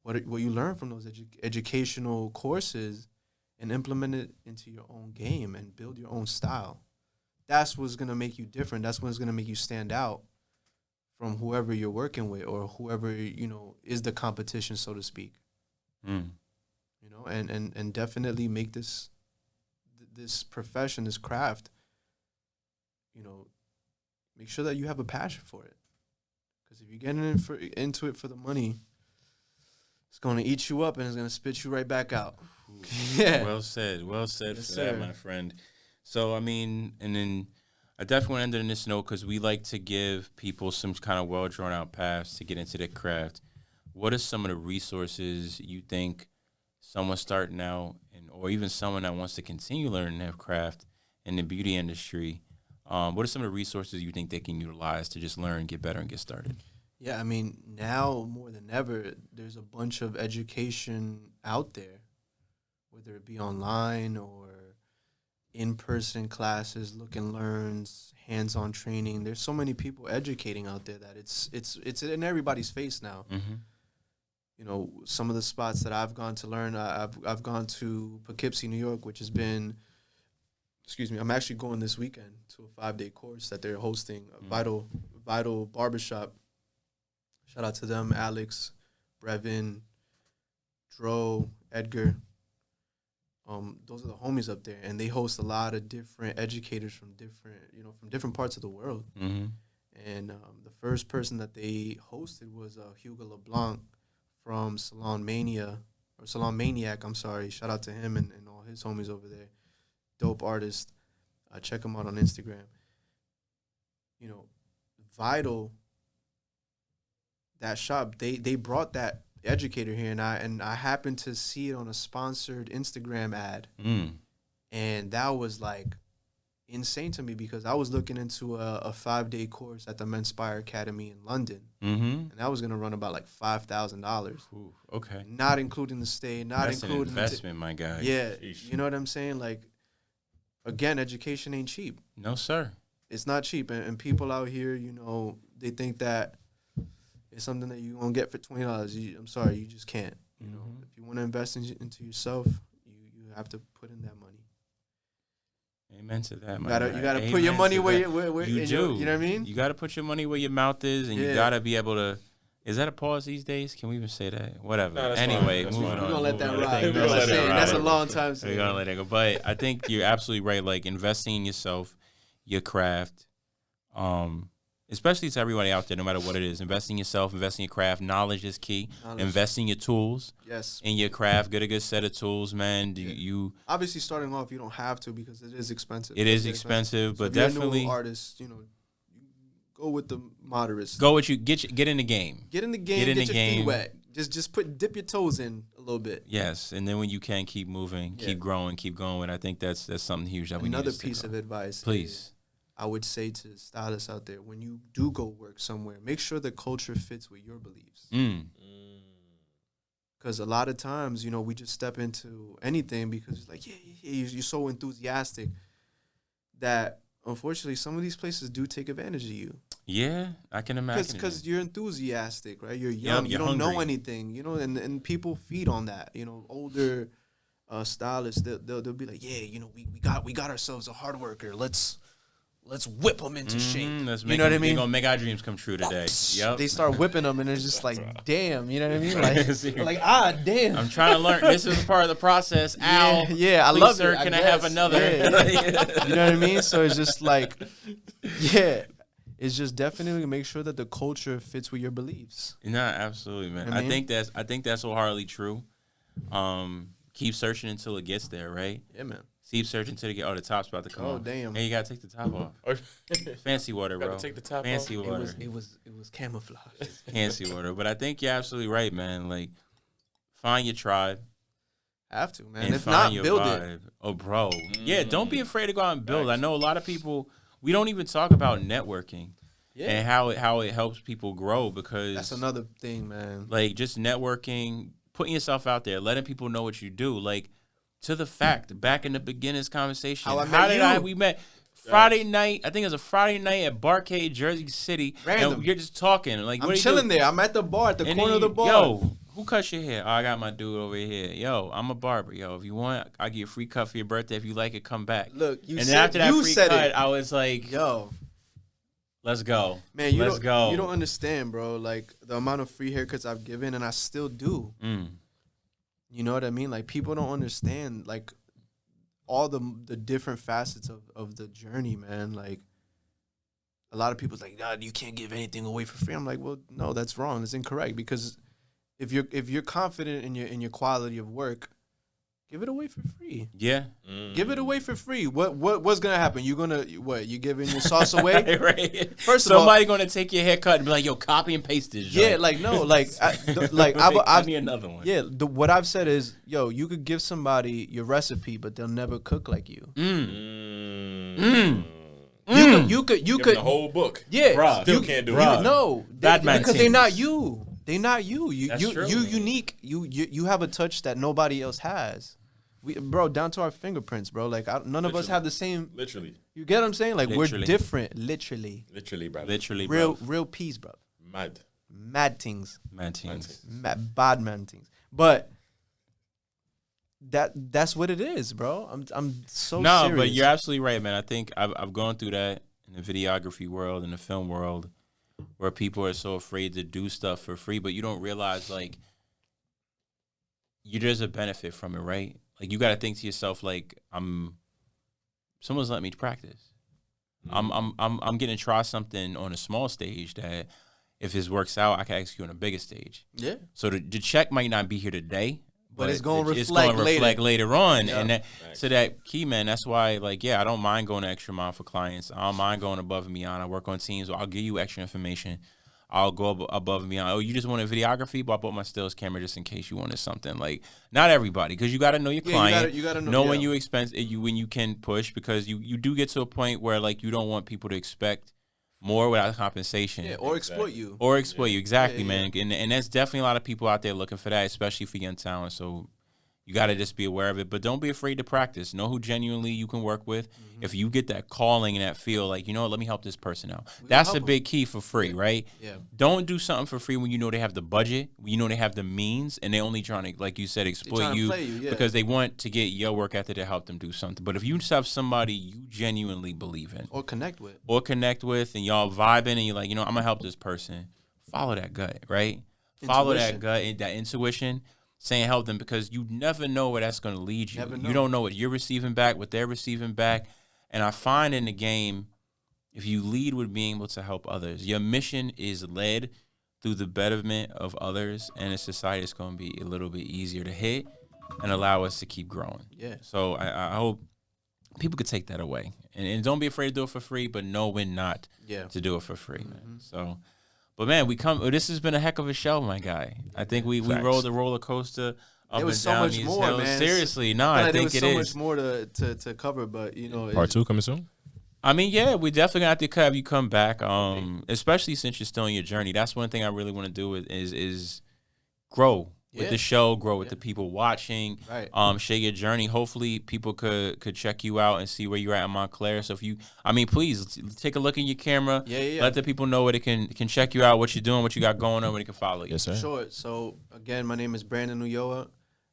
what you learn from those educational courses and implement it into your own game and build your own style. That's what's gonna make you different. That's what's gonna make you stand out from whoever you're working with or whoever, is the competition, so to speak. And definitely make this profession, this craft, make sure that you have a passion for it. Because if you're getting into it for the money, it's going to eat you up and it's going to spit you right back out. Yeah. Well said. Yes, for sir. that, my friend. So, I mean, and then I definitely want to end on this note because we like to give people some kind of well-drawn-out paths to get into their craft. What are some of the resources you think someone starting out or even someone that wants to continue learning their craft in the beauty industry, what are some of the resources you think they can utilize to just learn, get better, and get started? Yeah, I mean, now more than ever, there's a bunch of education out there, whether it be online or in-person classes, look and learns, hands-on training. There's so many people educating out there that it's in everybody's face now. Mm-hmm. Some of the spots that I've gone to learn, I've gone to Poughkeepsie, New York, which has been, I'm actually going this weekend to a 5-day course that they're hosting, Vital Barbershop. Shout out to them, Alex, Brevin, Dro, Edgar. Those are the homies up there, and they host a lot of different educators from different parts of the world. Mm-hmm. And the first person that they hosted was Hugo LeBlanc from Salon Maniac. I'm sorry. Shout out to him and all his homies over there. Dope artist. Check him out on Instagram. Vital. That shop, they brought that educator here, and I happened to see it on a sponsored Instagram ad, and that was like insane to me because I was looking into a 5-day course at the Menspire Academy in London, and that was gonna run about like $5,000. Okay, not including the stay, That's including an investment, my guy. Yeah, Sheesh. you know what I'm saying? Like, again, education ain't cheap. No, sir. It's not cheap, and people out here, they think that it's something that you're going to get for $20. I'm sorry, you just can't. If you want to invest into yourself, you have to put in that money. Amen to that, man. You gotta put your money where you do. You know what I mean? You got to put your money where your mouth is, and you got to be able to. Is that a pause these days? Can we even say that? Whatever. No, anyway, moving moving on. We're going to let that ride. We're gonna let it ride. That's a long time saying. We're going to let it go. But I think you're absolutely right. Like, investing in yourself, your craft, especially to everybody out there, no matter what it is, investing in yourself, investing in your craft. Knowledge is key. Investing in your tools. Yes. In your craft, get a good set of tools, man. You obviously starting off, you don't have to because it is expensive. It is expensive, but so if you're definitely a new artist, go with the moderates. Go with you. Get in the game. Get in the game. Get your feet wet. Just dip your toes in a little bit. Yes, and then when you can, keep moving, keep growing, keep going. I think that's something huge that we need to Another stick piece on. of advice, Please. I would say to stylists out there, when you do go work somewhere, make sure the culture fits with your beliefs. Because a lot of times, we just step into anything because it's like, you're so enthusiastic that, unfortunately, some of these places do take advantage of you. Yeah, I can imagine. Because you're enthusiastic, right? You're young. You're you don't hungry. know anything, and people feed on that. Older stylists, they'll be like, we got ourselves a hard worker. Let's whip them into shape. Let's you make know what I them, mean? We're gonna make our dreams come true today. Yep. They start whipping them, and it's just like, damn, you know what I mean? Like, damn. I'm trying to learn. This is a part of the process. Ow. Yeah, I Please, love sir, it. can I have another? Yeah. You know what I mean? So it's just like, it's just definitely make sure that the culture fits with your beliefs. No, absolutely, man. You know what I think that's wholeheartedly true. Keep searching until it gets there, right? Yeah, man. Keep searching until the top's about to come off. Oh, damn. Hey, you gotta take the top off. Fancy water, bro. Gotta take the top Fancy off. water. It was camouflage. Fancy water. But I think you're absolutely right, man. Like, find your tribe. Have to, man. And If find not, your build vibe. it. Oh, bro. Yeah, don't be afraid to go out and build. I know a lot of people, we don't even talk about networking. and how it helps people grow, because That's another thing, man. like just networking, putting yourself out there, letting people know what you do. Like, to the fact, back in the beginning's conversation, we met Friday night. I think it was a Friday night at Barcade, Jersey City. Random. And you're just talking. Like, I'm chilling there. I'm at the bar, at the corner of the bar. Yo, who cuts your hair? Oh, I got my dude over here. Yo, I'm a barber. Yo, if you want, I'll give you a free cut for your birthday. If you like it, come back. Look, you and said, then after that you free said cut, it. I was like, yo, let's go. Man, let's go. You don't understand, bro. Like, the amount of free haircuts I've given, and I still do. You know what I mean? Like, people don't understand, like, all the different facets of the journey, man. Like, a lot of people's like, nah, you can't give anything away for free. I'm like, well, no, that's wrong. It's incorrect, because if you're confident in your quality of work, give it away for free. Yeah. Give it away for free. What's gonna happen? You giving your sauce away? Right. First of all, somebody gonna take your haircut and be like, yo, copy and paste this. Yeah, like, no, like, I've need another one. Yeah, what I've said is, yo, you could give somebody your recipe, but they'll never cook like you. You could the whole book. Yeah, bruh. Still can't do it. No, because they're not you. They're not you. You true. unique. You have a touch that nobody else has. Bro, down to our fingerprints, bro. Like, none of us have the same. Literally. You get what I'm saying? Like, Literally. we're different. Literally, bro. Literally, bro. real peace, bro. Mad things. Mad teams. Bad man things. But that's what it is, bro. I'm so serious. But you're absolutely right, man. I think I've gone through that in the videography world, in the film world, where people are so afraid to do stuff for free, but you don't realize, like, there's a benefit from it, right? Like, you got to think to yourself, like, someone's letting me practice. I'm getting to try something on a small stage that, if this works out, I can execute on a bigger stage. Yeah. So the check might not be here today, but it's going to reflect later on. Yeah. And so that key, man, that's why, like, yeah, I don't mind going the extra mile for clients. I don't mind going above and beyond. I work on teams where I'll give you extra information. I'll go above and beyond. Oh, you just wanted videography? But I bought my stills camera just in case you wanted something. Like, not everybody, because you got to know your client. You gotta know when you when you can push, because you do get to a point where, like, you don't want people to expect more without compensation. Yeah, or exploit you. Or exploit you, exactly, man. And there's definitely a lot of people out there looking for that, especially for young talent. So you got to just be aware of it. But don't be afraid to practice. Know who genuinely you can work with. If you get that calling and that feel, like, you know what, let me help this person out. That's a big key for free, right? Yeah. Don't do something for free when you know they have the budget, when you know they have the means, and they only trying to, like you said, exploit you, because they want to get your work ethic to help them do something. But if you just have somebody you genuinely believe in, or connect with, and y'all vibing, and you're like, you know, I'm gonna help this person, follow that gut, right? Follow that gut and that intuition, saying help them, because you never know where that's gonna lead you. You don't know what you're receiving back, what they're receiving back. And I find in the game, if you lead with being able to help others, your mission is led through the betterment of others, and in society, it's going to be a little bit easier to hit and allow us to keep growing. Yeah. So I hope people could take that away. And don't be afraid to do it for free, but know when not to do it for free, man. So, but, man, this has been a heck of a show, my guy. I think we rode the roller coaster. There was so much more, hills. Man. Seriously, no, I think there was so much more to cover, but, you know. Part 2 coming soon? I mean, yeah, we definitely have to have you come back, especially since you're still on your journey. That's one thing I really want to do is grow with the show, grow with the people watching, share your journey. Hopefully, people could check you out and see where you're at in Montclair. So please take a look in your camera. Let the people know where they can check you out, what you're doing, what you got going on, where they can follow you. Yes, sir. Sure. So, again, my name is Brandon Ulloa.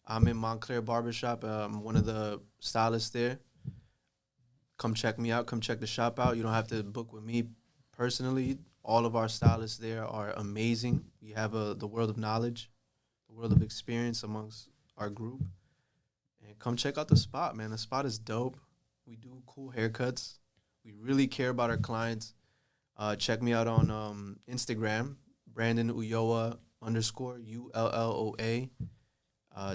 I'm in Montclair Barbershop. I'm one of the stylists there. Come check me out. Come check the shop out. You don't have to book with me personally. All of our stylists there are amazing. We have the world of knowledge, the world of experience amongst our group. And come check out the spot, man. The spot is dope. We do cool haircuts. We really care about our clients. Check me out on Instagram, Brandon Ulloa _ULLOA.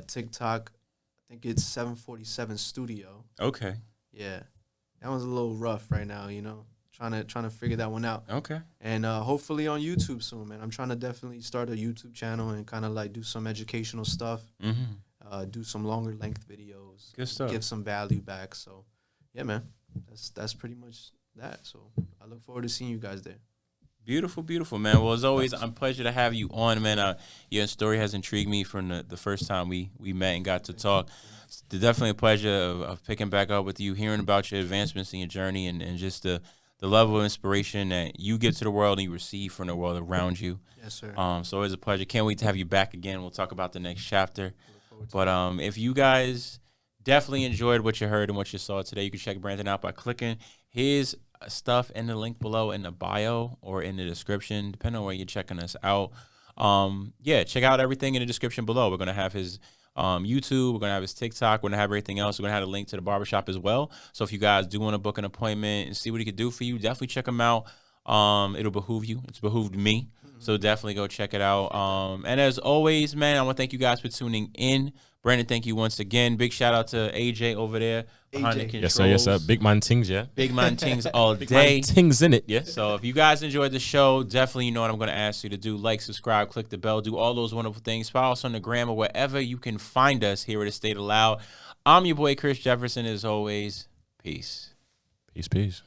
TikTok, I think it's 747 Studio. Okay. Yeah. That one's a little rough right now, you know. Trying to figure that one out. Okay. And hopefully on YouTube soon, man. I'm trying to definitely start a YouTube channel and kind of like do some educational stuff. Do some longer length videos. Good stuff. Give some value back. So, yeah, man. That's pretty much that. So, I look forward to seeing you guys there. Beautiful, beautiful, man. Well, as always, I'm pleasure to have you on, man. Your story has intrigued me from the first time we met and got to talk. It's definitely a pleasure of picking back up with you, hearing about your advancements in your journey, and just the level of inspiration that you give to the world and you receive from the world around you. Yes, sir. So it's a pleasure. Can't wait to have you back again. We'll talk about the next chapter. But if you guys definitely enjoyed what you heard and what you saw today, you can check Brandon out by clicking his stuff in the link below in the bio or in the description, depending on where you're checking us out. Check out everything in the description below. We're going to have his YouTube. We're going to have his TikTok. We're going to have everything else. We're going to have a link to the barbershop as well. So if you guys do want to book an appointment and see what he could do for you, definitely check him out. It'll behoove you. It's behooved me. So definitely go check it out. And as always, man, I want to thank you guys for tuning in. Brandon, thank you once again. Big shout out to AJ over there behind the controls. Yes, sir. Big man things, yeah. Big man things all Big day. man things in it, yeah. So if you guys enjoyed the show, definitely you know what I'm going to ask you to do. Like, subscribe, click the bell, do all those wonderful things. Follow us on the gram or wherever you can find us here at The State Aloud. I'm your boy, Chris Jefferson. As always, peace. Peace.